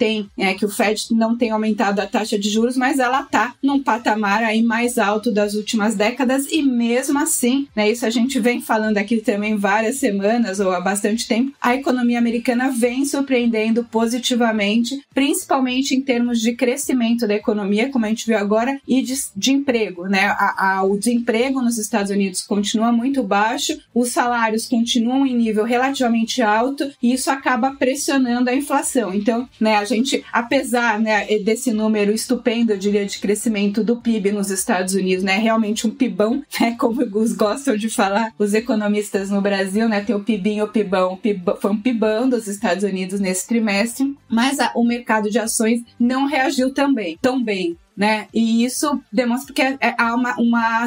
o Fed não tem aumentado a taxa de juros, mas ela está num patamar aí mais alto das últimas décadas, e mesmo assim, né, isso a gente vem falando aqui também várias semanas ou há bastante tempo, a economia americana vem surpreendendo positivamente, principalmente em termos de crescimento da economia, como a gente viu agora, e de emprego, né? O desemprego nos Estados Unidos continua muito baixo, os salários continuam em nível relativamente alto, e isso acaba pressionando a inflação. Então, né, a gente, apesar, né, desse número estupendo, eu diria, de crescimento do PIB nos Estados Unidos, né, realmente um pibão, né, como os gostam de falar os economistas no Brasil, né, tem o pibinho, o pibão, foi um pibão dos Estados Unidos nesse trimestre, mas o mercado de ações não reagiu tão bem. Né? E isso demonstra que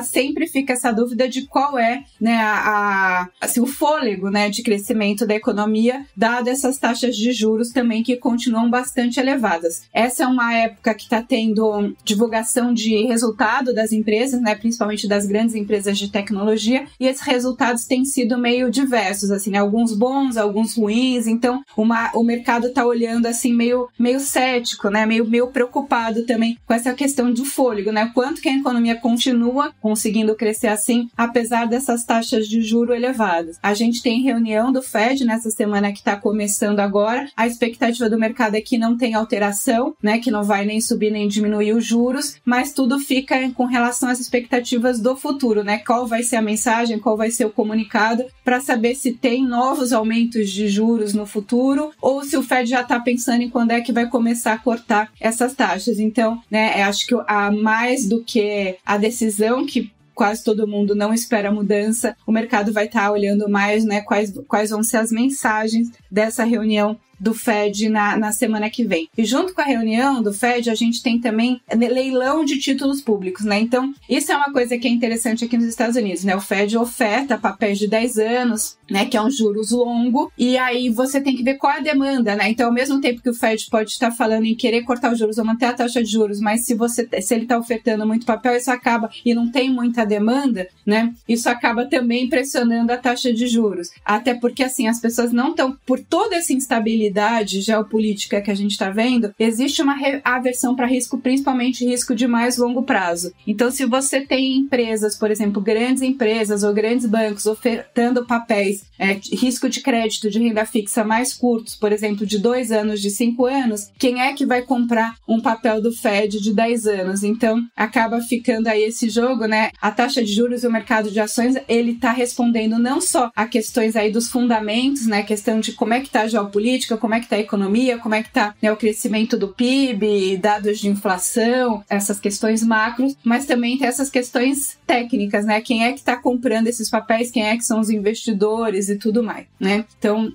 sempre fica essa dúvida de qual é, né, o fôlego, né, de crescimento da economia, dado essas taxas de juros também que continuam bastante elevadas. Essa é uma época que está tendo divulgação de resultado das empresas, né, principalmente das grandes empresas de tecnologia, e esses resultados têm sido meio diversos, assim, né, alguns bons, alguns ruins. Então o mercado está olhando assim meio cético, né, meio preocupado também com essa questão do fôlego, né? Quanto que a economia continua conseguindo crescer assim, apesar dessas taxas de juro elevadas. A gente tem reunião do Fed nessa semana que está começando agora. A expectativa do mercado é que não tem alteração, né? Que não vai nem subir nem diminuir os juros, mas tudo fica com relação às expectativas do futuro, né? Qual vai ser a mensagem, qual vai ser o comunicado, para saber se tem novos aumentos de juros no futuro, ou se o Fed já está pensando em quando é que vai começar a cortar essas taxas. Então, né, acho que mais do que a decisão, que quase todo mundo não espera mudança, o mercado vai estar olhando mais, né, quais vão ser as mensagens dessa reunião do Fed na semana que vem. E junto com a reunião do Fed, a gente tem também leilão de títulos públicos, né? Então, isso é uma coisa que é interessante aqui nos Estados Unidos, né? O Fed oferta papéis de 10 anos, né? Que é um juros longo, e aí você tem que ver qual é a demanda, né? Então, ao mesmo tempo que o Fed pode estar falando em querer cortar os juros ou manter a taxa de juros, mas se ele está ofertando muito papel, isso acaba, e não tem muita demanda, né? Isso acaba também pressionando a taxa de juros. Até porque, assim, as pessoas não estão, por toda essa instabilidade geopolítica que a gente está vendo, existe uma aversão para risco, principalmente risco de mais longo prazo. Então, se você tem empresas, por exemplo, grandes empresas ou grandes bancos ofertando papéis, risco de crédito de renda fixa mais curtos, por exemplo, de 2 anos, de 5 anos, quem é que vai comprar um papel do Fed de 10 anos? Então, acaba ficando aí esse jogo, né? A taxa de juros e o mercado de ações, ele está respondendo não só a questões aí dos fundamentos, né? Questão de como é que está a geopolítica, como é que está a economia, como é que está, né, o crescimento do PIB, dados de inflação, essas questões macros, mas também tem essas questões técnicas, né? Quem é que está comprando esses papéis, quem é que são os investidores e tudo mais, né? Então,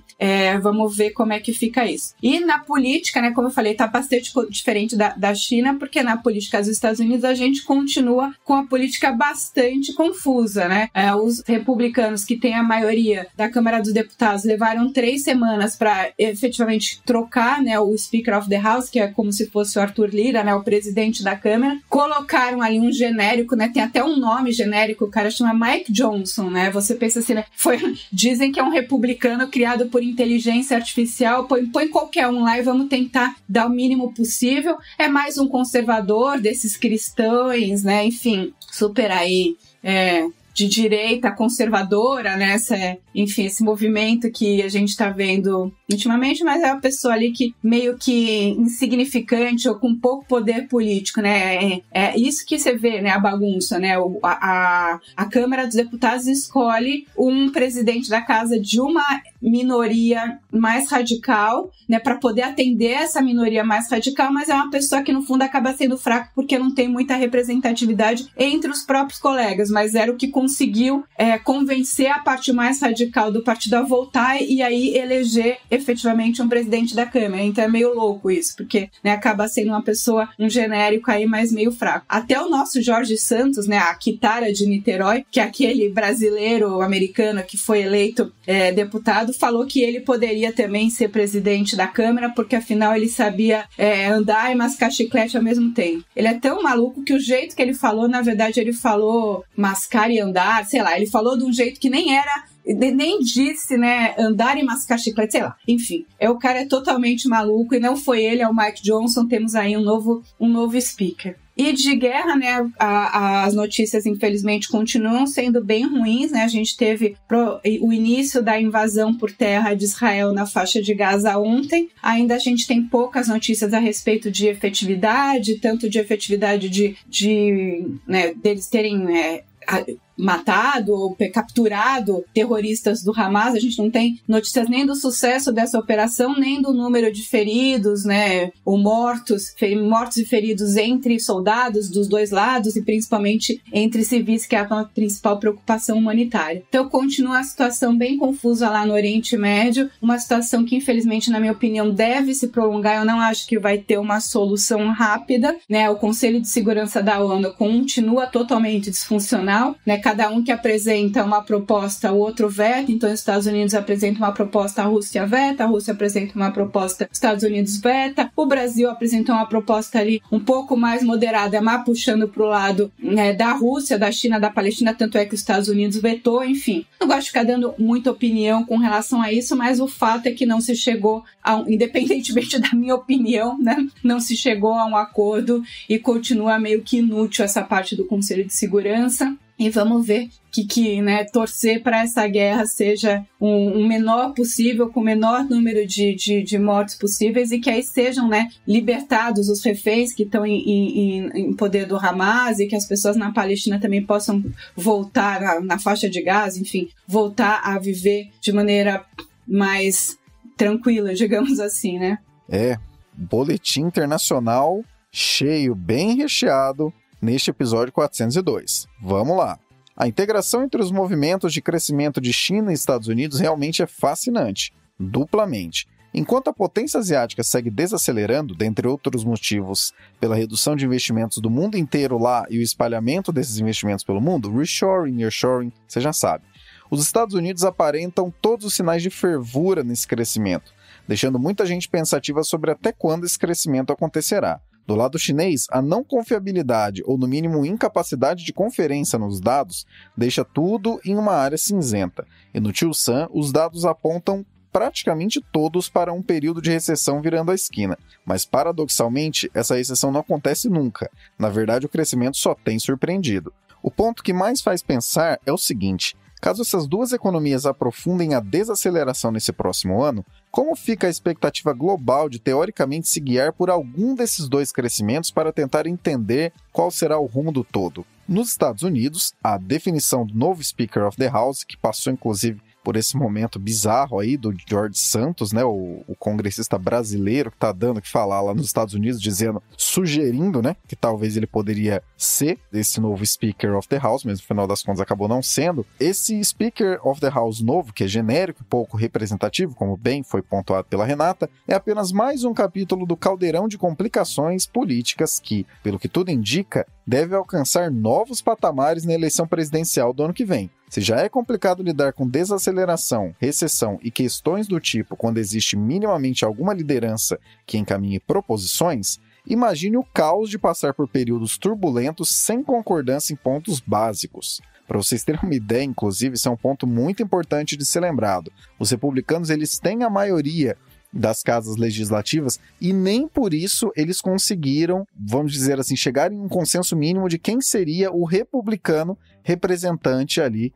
vamos ver como é que fica isso. E na política, né, como eu falei, está bastante diferente da China, porque na política dos Estados Unidos a gente continua com a política bastante confusa, né? Os republicanos, que têm a maioria da Câmara dos Deputados, levaram 3 semanas para efetivamente trocar, né, o Speaker of the House, que é como se fosse o Arthur Lira, né, o presidente da Câmara. Colocaram ali um genérico, né, tem até um nome genérico, o cara chama Mike Johnson, né? Você pensa assim, né? Dizem que é um republicano criado por inteligência artificial, põe qualquer um lá e vamos tentar dar o mínimo possível. É mais um conservador desses cristãos, né? Enfim, super aí de direita conservadora, né? Enfim, esse movimento que a gente está vendo ultimamente, mas é uma pessoa ali que meio que insignificante ou com pouco poder político, né? É isso que você vê, né? A bagunça, né? A Câmara dos Deputados escolhe um presidente da casa de uma minoria mais radical, né? Para poder atender essa minoria mais radical, mas é uma pessoa que no fundo acaba sendo fraca porque não tem muita representatividade entre os próprios colegas, mas era o que conseguiu convencer a parte mais radical do partido a voltar e aí eleger efetivamente um presidente da Câmara. Então é meio louco isso, porque, né, acaba sendo uma pessoa, um genérico aí, mas meio fraco. Até o nosso Jorge Santos, né, a Kitara de Niterói, que é aquele brasileiro americano que foi eleito deputado, falou que ele poderia também ser presidente da Câmara, porque afinal ele sabia andar e mascar chiclete ao mesmo tempo. Ele é tão maluco que o jeito que ele falou, na verdade, ele falou mascar e andar, sei lá, ele falou de um jeito que nem disse, né, andar e mascar chiclete, sei lá. Enfim, o cara é totalmente maluco e não foi ele, é o Mike Johnson. Temos aí um novo speaker. E de guerra, né, as notícias, infelizmente, continuam sendo bem ruins, né? A gente teve o início da invasão por terra de Israel na faixa de Gaza ontem. Ainda a gente tem poucas notícias a respeito de efetividade, tanto de efetividade deles terem matado ou capturado terroristas do Hamas. A gente não tem notícias nem do sucesso dessa operação, nem do número de feridos, né, ou mortos e feridos entre soldados dos dois lados e principalmente entre civis, que é a principal preocupação humanitária. Então continua a situação bem confusa lá no Oriente Médio, uma situação que infelizmente, na minha opinião, deve se prolongar. Eu não acho que vai ter uma solução rápida, né? O Conselho de Segurança da ONU continua totalmente disfuncional, né? Cada um que apresenta uma proposta, o outro veta. Então, os Estados Unidos apresentam uma proposta, a Rússia veta, a Rússia apresenta uma proposta, os Estados Unidos veta, o Brasil apresentou uma proposta ali um pouco mais moderada, mas puxando para o lado, né, da Rússia, da China, da Palestina, tanto é que os Estados Unidos vetou, enfim. Não gosto de ficar dando muita opinião com relação a isso, mas o fato é que não se chegou, independentemente da minha opinião, né, não se chegou a um acordo e continua meio que inútil essa parte do Conselho de Segurança. E vamos ver que torcer para essa guerra seja o menor possível, com o menor número de mortes possíveis, e que aí sejam, né, libertados os reféns que estão em poder do Hamas, e que as pessoas na Palestina também possam voltar na faixa de Gaza, enfim, voltar a viver de maneira mais tranquila, digamos assim, né? Boletim internacional cheio, bem recheado, neste episódio 402. Vamos lá. A integração entre os movimentos de crescimento de China e Estados Unidos realmente é fascinante, duplamente. Enquanto a potência asiática segue desacelerando, dentre outros motivos, pela redução de investimentos do mundo inteiro lá e o espalhamento desses investimentos pelo mundo, reshoring, nearshoring, você já sabe. Os Estados Unidos aparentam todos os sinais de fervura nesse crescimento, deixando muita gente pensativa sobre até quando esse crescimento acontecerá. Do lado chinês, a não confiabilidade ou, no mínimo, incapacidade de conferência nos dados deixa tudo em uma área cinzenta. E no Tio Sam, os dados apontam praticamente todos para um período de recessão virando a esquina. Mas, paradoxalmente, essa recessão não acontece nunca. Na verdade, o crescimento só tem surpreendido. O ponto que mais faz pensar é o seguinte: caso essas duas economias aprofundem a desaceleração nesse próximo ano, como fica a expectativa global de teoricamente se guiar por algum desses dois crescimentos para tentar entender qual será o rumo do todo? Nos Estados Unidos, a definição do novo Speaker of the House, que passou inclusive por esse momento bizarro aí do Jorge Santos, né, o congressista brasileiro que tá dando que falar lá nos Estados Unidos, sugerindo, né, que talvez ele poderia ser esse novo Speaker of the House, mas no final das contas acabou não sendo. Esse Speaker of the House novo, que é genérico e pouco representativo, como bem foi pontuado pela Renata, é apenas mais um capítulo do caldeirão de complicações políticas que, pelo que tudo indica, deve alcançar novos patamares na eleição presidencial do ano que vem. Se já é complicado lidar com desaceleração, recessão e questões do tipo quando existe minimamente alguma liderança que encaminhe proposições, imagine o caos de passar por períodos turbulentos sem concordância em pontos básicos. Para vocês terem uma ideia, inclusive, isso é um ponto muito importante de ser lembrado. Os republicanos, eles têm a maioria das casas legislativas e nem por isso eles conseguiram, vamos dizer assim, chegar em um consenso mínimo de quem seria o republicano representante ali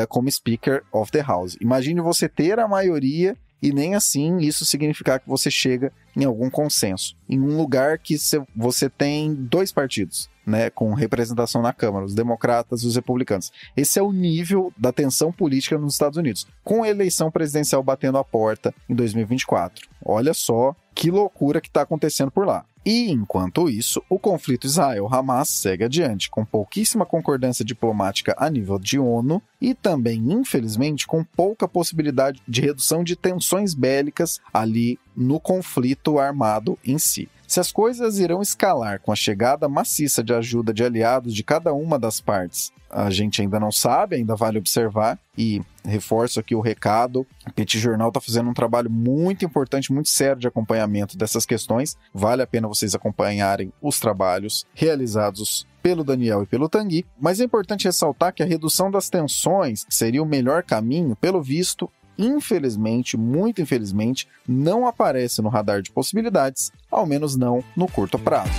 como Speaker of the House. Imagine você ter a maioria e nem assim isso significar que você chega em algum consenso. Em um lugar que você tem 2 partidos, né, com representação na Câmara, os democratas e os republicanos. Esse é o nível da tensão política nos Estados Unidos, com a eleição presidencial batendo a porta em 2024. Olha só que loucura que está acontecendo por lá. E, enquanto isso, o conflito Israel-Hamas segue adiante, com pouquíssima concordância diplomática a nível de ONU e também, infelizmente, com pouca possibilidade de redução de tensões bélicas ali no conflito armado em si. Se as coisas irão escalar com a chegada maciça de ajuda de aliados de cada uma das partes, a gente ainda não sabe, ainda vale observar, e reforço aqui o recado, o Petit Jornal está fazendo um trabalho muito importante, muito sério de acompanhamento dessas questões, vale a pena vocês acompanharem os trabalhos realizados pelo Daniel e pelo Tanguy, mas é importante ressaltar que a redução das tensões, que seria o melhor caminho, pelo visto, infelizmente, muito infelizmente, não aparece no radar de possibilidades, ao menos não no curto prazo.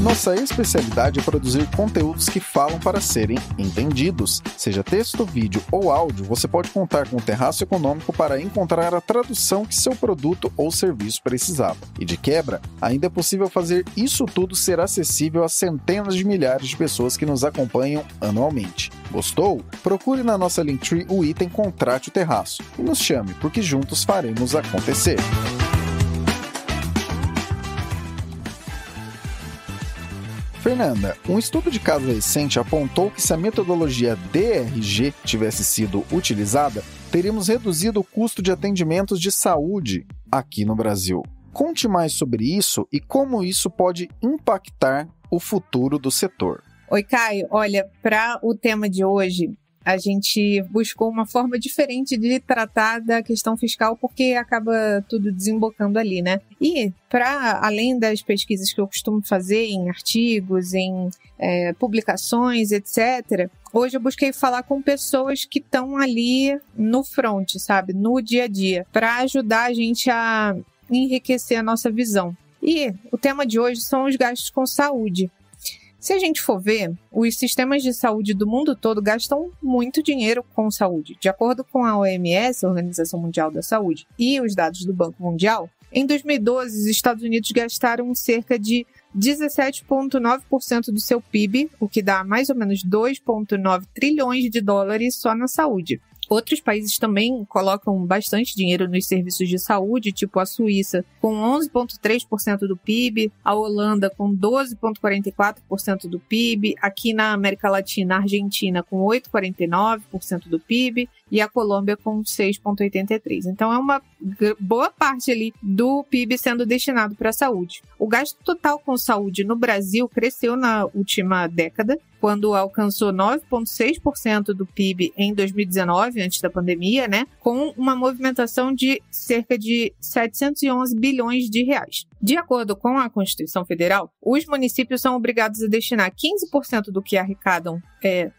Nossa especialidade é produzir conteúdos que falam para serem entendidos. Seja texto, vídeo ou áudio, você pode contar com o Terraço Econômico para encontrar a tradução que seu produto ou serviço precisava. E de quebra, ainda é possível fazer isso tudo ser acessível a centenas de milhares de pessoas que nos acompanham anualmente. Gostou? Procure na nossa Linktree o item Contrate o Terraço e nos chame, porque juntos faremos acontecer. Fernanda, um estudo de caso recente apontou que se a metodologia DRG tivesse sido utilizada, teríamos reduzido o custo de atendimentos de saúde aqui no Brasil. Conte mais sobre isso e como isso pode impactar o futuro do setor. Oi, Caio. Olha, para o tema de hoje, a gente buscou uma forma diferente de tratar da questão fiscal, porque acaba tudo desembocando ali, né? E, para além das pesquisas que eu costumo fazer em artigos, em publicações, etc., hoje eu busquei falar com pessoas que estão ali no front, sabe? No dia a dia, para ajudar a gente a enriquecer a nossa visão. E o tema de hoje são os gastos com saúde. Se a gente for ver, os sistemas de saúde do mundo todo gastam muito dinheiro com saúde. De acordo com a OMS, a Organização Mundial da Saúde, e os dados do Banco Mundial, em 2012, os Estados Unidos gastaram cerca de 17,9% do seu PIB, o que dá mais ou menos 2,9 trilhões de dólares só na saúde. Outros países também colocam bastante dinheiro nos serviços de saúde, tipo a Suíça, com 11,3% do PIB, a Holanda com 12,44% do PIB, aqui na América Latina, a Argentina com 8,49% do PIB e a Colômbia com 6,83%. Então é uma boa parte ali do PIB sendo destinado para a saúde. O gasto total com saúde no Brasil cresceu na última década, quando alcançou 9,6% do PIB em 2019, antes da pandemia, né, com uma movimentação de cerca de 711 bilhões de reais. De acordo com a Constituição Federal, os municípios são obrigados a destinar 15% do que arrecadam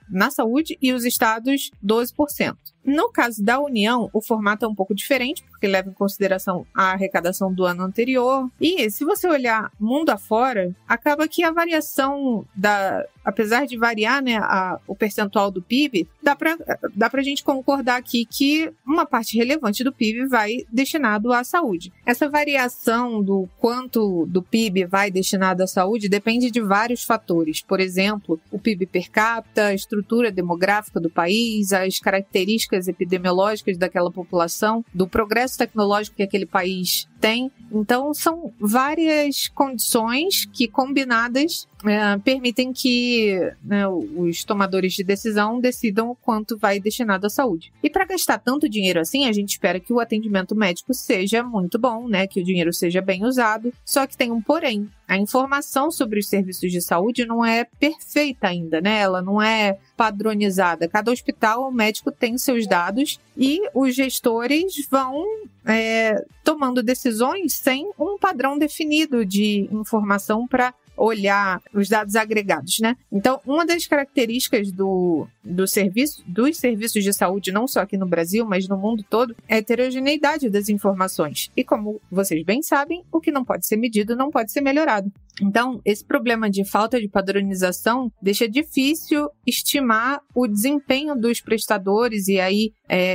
na saúde e os estados 12%. No caso da União, o formato é um pouco diferente, porque leva em consideração a arrecadação do ano anterior. E se você olhar mundo afora, acaba que a variação apesar de variar, né, o percentual do PIB, dá pra gente concordar aqui que uma parte relevante do PIB vai destinado à saúde. Essa variação do quanto do PIB vai destinado à saúde depende de vários fatores. Por exemplo, o PIB per capita, a estrutura demográfica do país, as características epidemiológicas daquela população, do progresso tecnológico que aquele país tem. Então, são várias condições que, combinadas, permitem que os tomadores de decisão decidam o quanto vai destinado à saúde. E para gastar tanto dinheiro assim, a gente espera que o atendimento médico seja muito bom, né? Que o dinheiro seja bem usado. Só que tem um porém. A informação sobre os serviços de saúde não é perfeita ainda, né? Ela não é padronizada. Cada hospital ou médico tem seus dados e os gestores vão tomando decisões sem um padrão definido de informação para olhar os dados agregados, né? Então, uma das características dos serviços de saúde, não só aqui no Brasil, mas no mundo todo, é a heterogeneidade das informações. E como vocês bem sabem, o que não pode ser medido não pode ser melhorado. Então, esse problema de falta de padronização deixa difícil estimar o desempenho dos prestadores e aí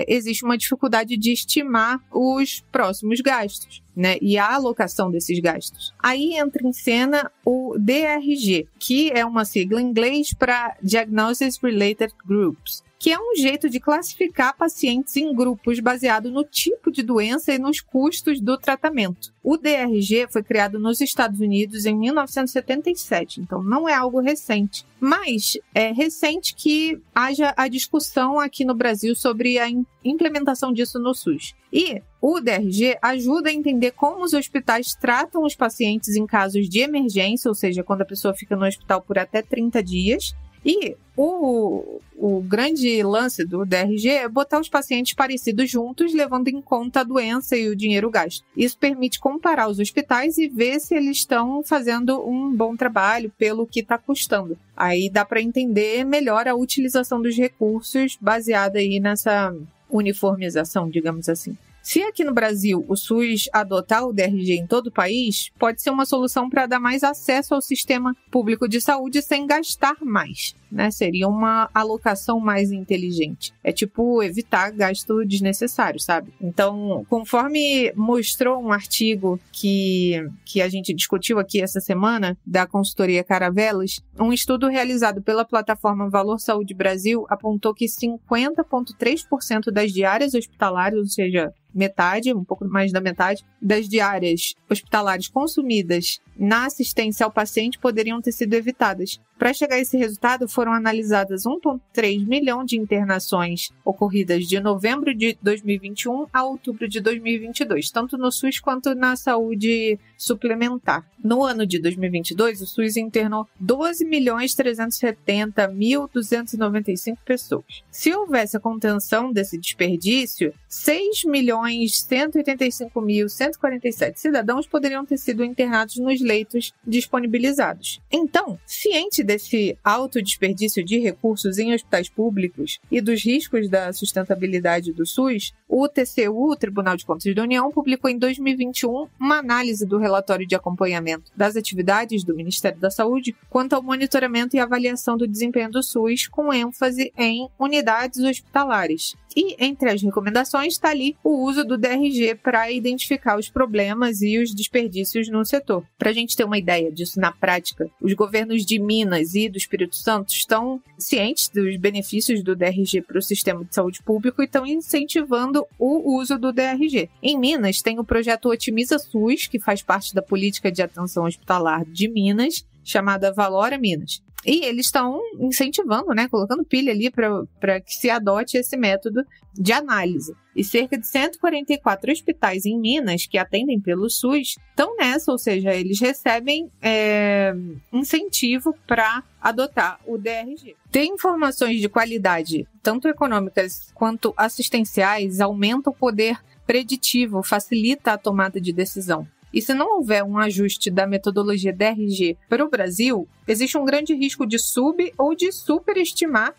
existe uma dificuldade de estimar os próximos gastos, né? E a alocação desses gastos. Aí entra em cena o DRG, que é uma sigla em inglês para Diagnosis Related Groups, que é um jeito de classificar pacientes em grupos baseado no tipo de doença e nos custos do tratamento. O DRG foi criado nos Estados Unidos em 1977, então não é algo recente. Mas é recente que haja a discussão aqui no Brasil sobre a implementação disso no SUS. E o DRG ajuda a entender como os hospitais tratam os pacientes em casos de emergência, ou seja, quando a pessoa fica no hospital por até 30 dias. E o grande lance do DRG é botar os pacientes parecidos juntos, levando em conta a doença e o dinheiro gasto. Isso permite comparar os hospitais e ver se eles estão fazendo um bom trabalho pelo que está custando. Aí dá para entender melhor a utilização dos recursos baseada aí nessa uniformização, digamos assim. Se aqui no Brasil o SUS adotar o DRG em todo o país, pode ser uma solução para dar mais acesso ao sistema público de saúde sem gastar mais, né? Seria uma alocação mais inteligente. É tipo evitar gasto desnecessário, sabe? Então, conforme mostrou um artigo que a gente discutiu aqui essa semana, da consultoria Caravelas, um estudo realizado pela plataforma Valor Saúde Brasil apontou que 50,3% das diárias hospitalares, ou seja, metade, um pouco mais da metade, das diárias hospitalares consumidas na assistência ao paciente poderiam ter sido evitadas. Para chegar a esse resultado, foram analisadas 1,3 milhão de internações ocorridas de novembro de 2021 a outubro de 2022, tanto no SUS quanto na saúde suplementar. No ano de 2022, o SUS internou 12.370.295 pessoas. Se houvesse a contenção desse desperdício, 6.185.147 cidadãos poderiam ter sido internados nos leitos disponibilizados. Então, ciente desse alto desperdício de recursos em hospitais públicos e dos riscos da sustentabilidade do SUS, o TCU, o Tribunal de Contas da União, publicou em 2021 uma análise do relatório de acompanhamento das atividades do Ministério da Saúde quanto ao monitoramento e avaliação do desempenho do SUS, com ênfase em unidades hospitalares. E entre as recomendações está ali o uso do DRG para identificar os problemas e os desperdícios no setor. Para a gente ter uma ideia disso na prática, os governos de Minas e do Espírito Santo estão cientes dos benefícios do DRG para o sistema de saúde público e estão incentivando o uso do DRG. Em Minas, tem o projeto Otimiza SUS, que faz parte da política de atenção hospitalar de Minas, chamada Valora Minas. E eles estão incentivando, né, colocando pilha ali para que se adote esse método de análise. E cerca de 144 hospitais em Minas, que atendem pelo SUS, estão nessa, ou seja, eles recebem incentivo para adotar o DRG. Ter informações de qualidade, tanto econômicas quanto assistenciais, aumenta o poder preditivo, facilita a tomada de decisão. E se não houver um ajuste da metodologia DRG para o Brasil, existe um grande risco de ou de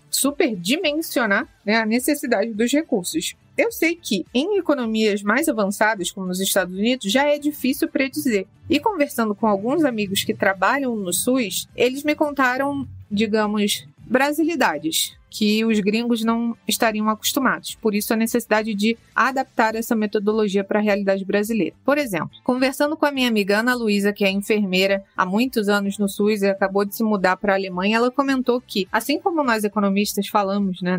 superdimensionar, né, a necessidade dos recursos. Eu sei que em economias mais avançadas, como nos Estados Unidos, já é difícil predizer. E conversando com alguns amigos que trabalham no SUS, eles me contaram, digamos, brasilidades que os gringos não estariam acostumados. Por isso, a necessidade de adaptar essa metodologia para a realidade brasileira. Por exemplo, conversando com a minha amiga Ana Luísa, que é enfermeira há muitos anos no SUS e acabou de se mudar para a Alemanha, ela comentou que, assim como nós economistas falamos, né,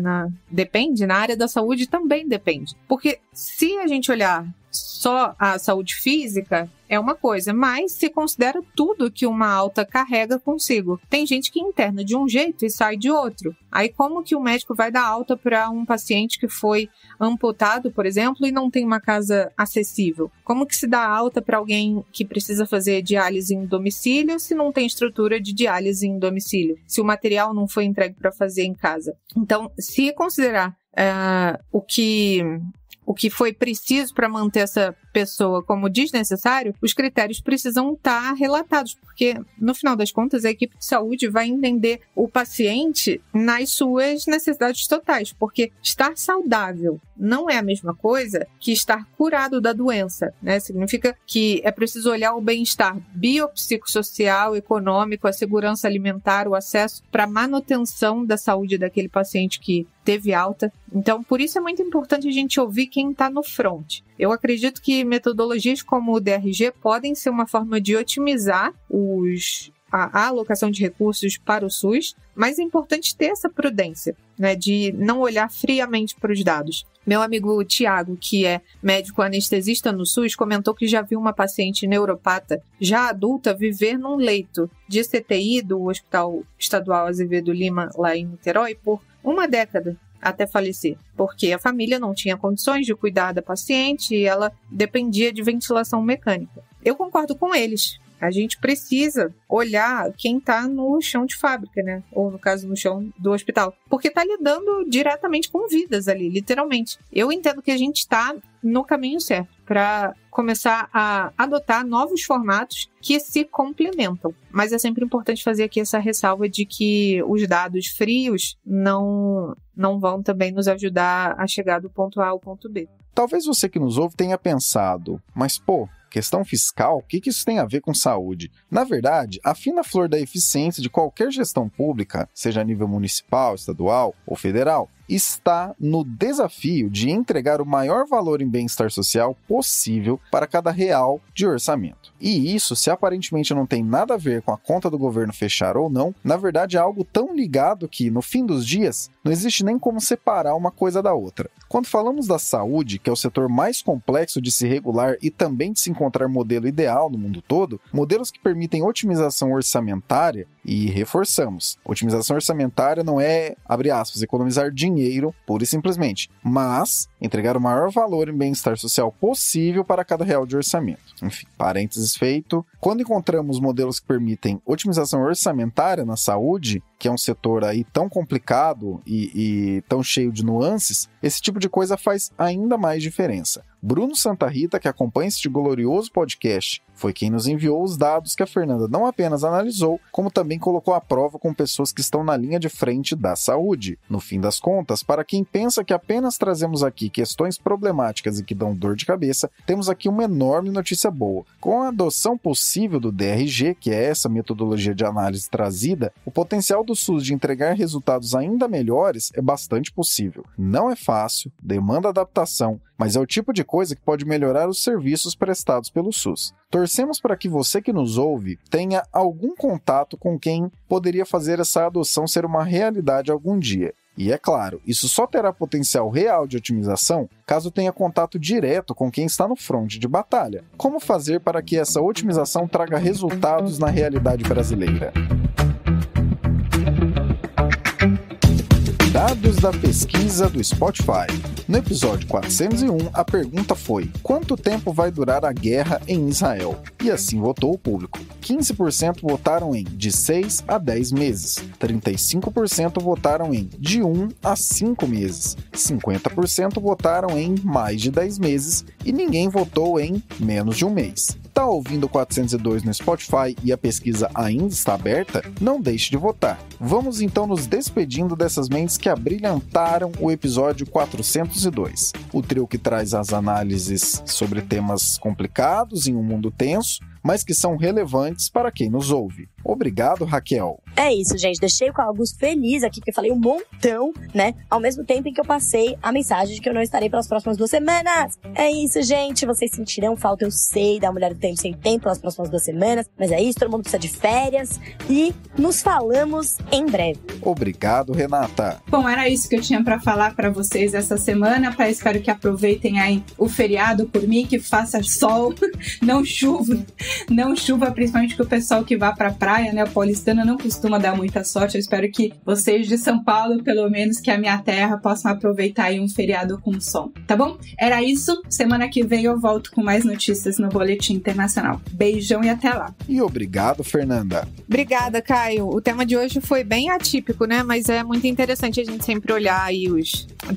depende, na área da saúde também depende. Porque se a gente olhar só a saúde física, é uma coisa, mas se considera tudo que uma alta carrega consigo. Tem gente que interna de um jeito e sai de outro. Aí como que o médico vai dar alta para um paciente que foi amputado, por exemplo, e não tem uma casa acessível? Como que se dá alta para alguém que precisa fazer diálise em domicílio se não tem estrutura de diálise em domicílio? Se o material não foi entregue para fazer em casa? Então, se considerar o que foi preciso para manter essa pessoa como desnecessário, os critérios precisam estar relatados, porque, no final das contas, a equipe de saúde vai entender o paciente nas suas necessidades totais, porque estar saudável não é a mesma coisa que estar curado da doença, né? Significa que é preciso olhar o bem-estar biopsicossocial, econômico, a segurança alimentar, o acesso para a manutenção da saúde daquele paciente que teve alta. Então, por isso é muito importante a gente ouvir quem está no front. Eu acredito que metodologias como o DRG podem ser uma forma de otimizar a alocação de recursos para o SUS, mas é importante ter essa prudência, né, de não olhar friamente para os dados. Meu amigo Tiago, que é médico anestesista no SUS, comentou que já viu uma paciente neuropata, já adulta, viver num leito de CTI do Hospital Estadual Azevedo Lima, lá em Niterói, por 1 década, até falecer, porque a família não tinha condições de cuidar da paciente e ela dependia de ventilação mecânica. Eu concordo com eles. A gente precisa olhar quem está no chão de fábrica, né? Ou, no caso, no chão do hospital. Porque está lidando diretamente com vidas ali, literalmente. Eu entendo que a gente está no caminho certo para começar a adotar novos formatos que se complementam. Mas é sempre importante fazer aqui essa ressalva de que os dados frios não vão também nos ajudar a chegar do ponto A ao ponto B. Talvez você que nos ouve tenha pensado, mas questão fiscal, o que isso tem a ver com saúde? Na verdade, a fina flor da eficiência de qualquer gestão pública, seja a nível municipal, estadual ou federal, está no desafio de entregar o maior valor em bem-estar social possível para cada real de orçamento. E isso, se aparentemente não tem nada a ver com a conta do governo fechar ou não, na verdade é algo tão ligado que, no fim dos dias, não existe nem como separar uma coisa da outra. Quando falamos da saúde, que é o setor mais complexo de se regular e também de se encontrar modelo ideal no mundo todo, modelos que permitem otimização orçamentária, e reforçamos, otimização orçamentária não é, abre aspas, economizar dinheiro, pura e simplesmente, mas entregar o maior valor em bem-estar social possível para cada real de orçamento. Enfim, parênteses feito. Quando encontramos modelos que permitem otimização orçamentária na saúde, que é um setor aí tão complicado e tão cheio de nuances, esse tipo de coisa faz ainda mais diferença. Bruno Santa Rita, que acompanha este glorioso podcast, foi quem nos enviou os dados que a Fernanda não apenas analisou, como também colocou à prova com pessoas que estão na linha de frente da saúde. No fim das contas, para quem pensa que apenas trazemos aqui questões problemáticas e que dão dor de cabeça, temos aqui uma enorme notícia boa. Com a adoção possível do DRG, que é essa metodologia de análise trazida, o potencial do SUS de entregar resultados ainda melhores é bastante possível. Não é fácil, demanda adaptação, mas é o tipo de coisa que pode melhorar os serviços prestados pelo SUS. Torcemos para que você que nos ouve tenha algum contato com quem poderia fazer essa adoção ser uma realidade algum dia. E é claro, isso só terá potencial real de otimização caso tenha contato direto com quem está no fronte de batalha. Como fazer para que essa otimização traga resultados na realidade brasileira? Dados da pesquisa do Spotify. No episódio 401, a pergunta foi: quanto tempo vai durar a guerra em Israel? E assim votou o público. 15% votaram em de 6 a 10 meses, 35% votaram em de 1 a 5 meses, 50% votaram em mais de 10 meses e ninguém votou em menos de um mês. Tá ouvindo o 402 no Spotify e a pesquisa ainda está aberta? Não deixe de votar. Vamos então nos despedindo dessas mentes que abrilhantaram o episódio 402. O trio que traz as análises sobre temas complicados em um mundo tenso, mas que são relevantes para quem nos ouve. Obrigado, Raquel. É isso, gente. Deixei o Carl Augusto feliz aqui, que eu falei um montão, né? Ao mesmo tempo em que eu passei a mensagem de que eu não estarei pelas próximas 2 semanas. É isso, gente. Vocês sentirão falta, eu sei, da Mulher do Tempo Sem Tempo pelas próximas 2 semanas. Mas é isso, todo mundo precisa de férias. E nos falamos em breve. Obrigado, Renata. Bom, era isso que eu tinha pra falar pra vocês essa semana. Espero que aproveitem aí o feriado por mim, que faça sol, não chuva. Não chuva, principalmente que o pessoal que vai pra praia, né? O paulistano não costuma costuma dar muita sorte. Eu espero que vocês de São Paulo, pelo menos que é a minha terra, possam aproveitar aí um feriado com som, tá bom? Era isso. Semana que vem eu volto com mais notícias no Boletim Internacional. Beijão e até lá. E obrigado, Fernanda. Obrigada, Caio. O tema de hoje foi bem atípico, né? Mas é muito interessante a gente sempre olhar aí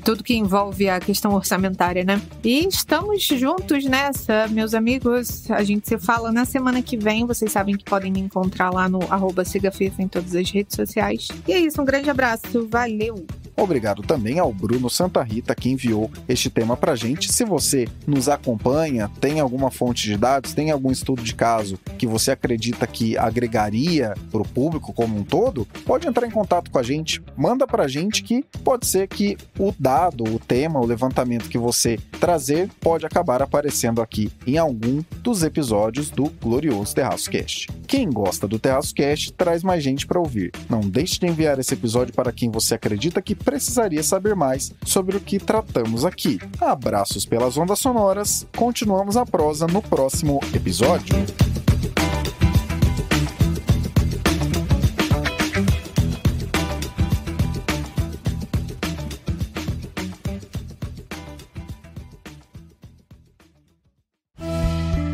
tudo que envolve a questão orçamentária, né? E estamos juntos nessa, meus amigos. A gente se fala na semana que vem. Vocês sabem que podem me encontrar lá no @sigafefa em todas as redes sociais. E é isso, um grande abraço. Valeu! Obrigado também ao Bruno Santa Rita, que enviou este tema pra gente. Se você nos acompanha, tem alguma fonte de dados, tem algum estudo de caso que você acredita que agregaria pro público como um todo, pode entrar em contato com a gente, manda pra gente que pode ser que o dado, o tema, o levantamento que você trazer pode acabar aparecendo aqui em algum dos episódios do glorioso Terraço Cast. Quem gosta do Terraço Cast, traz mais gente para ouvir. Não deixe de enviar esse episódio para quem você acredita que precisaria saber mais sobre o que tratamos aqui. Abraços pelas ondas sonoras, continuamos a prosa no próximo episódio.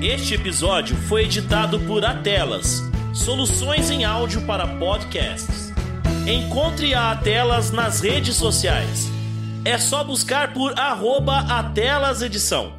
Este episódio foi editado por Atelas, soluções em áudio para podcasts. Encontre a Atelas nas redes sociais. É só buscar por @AtelasEdição.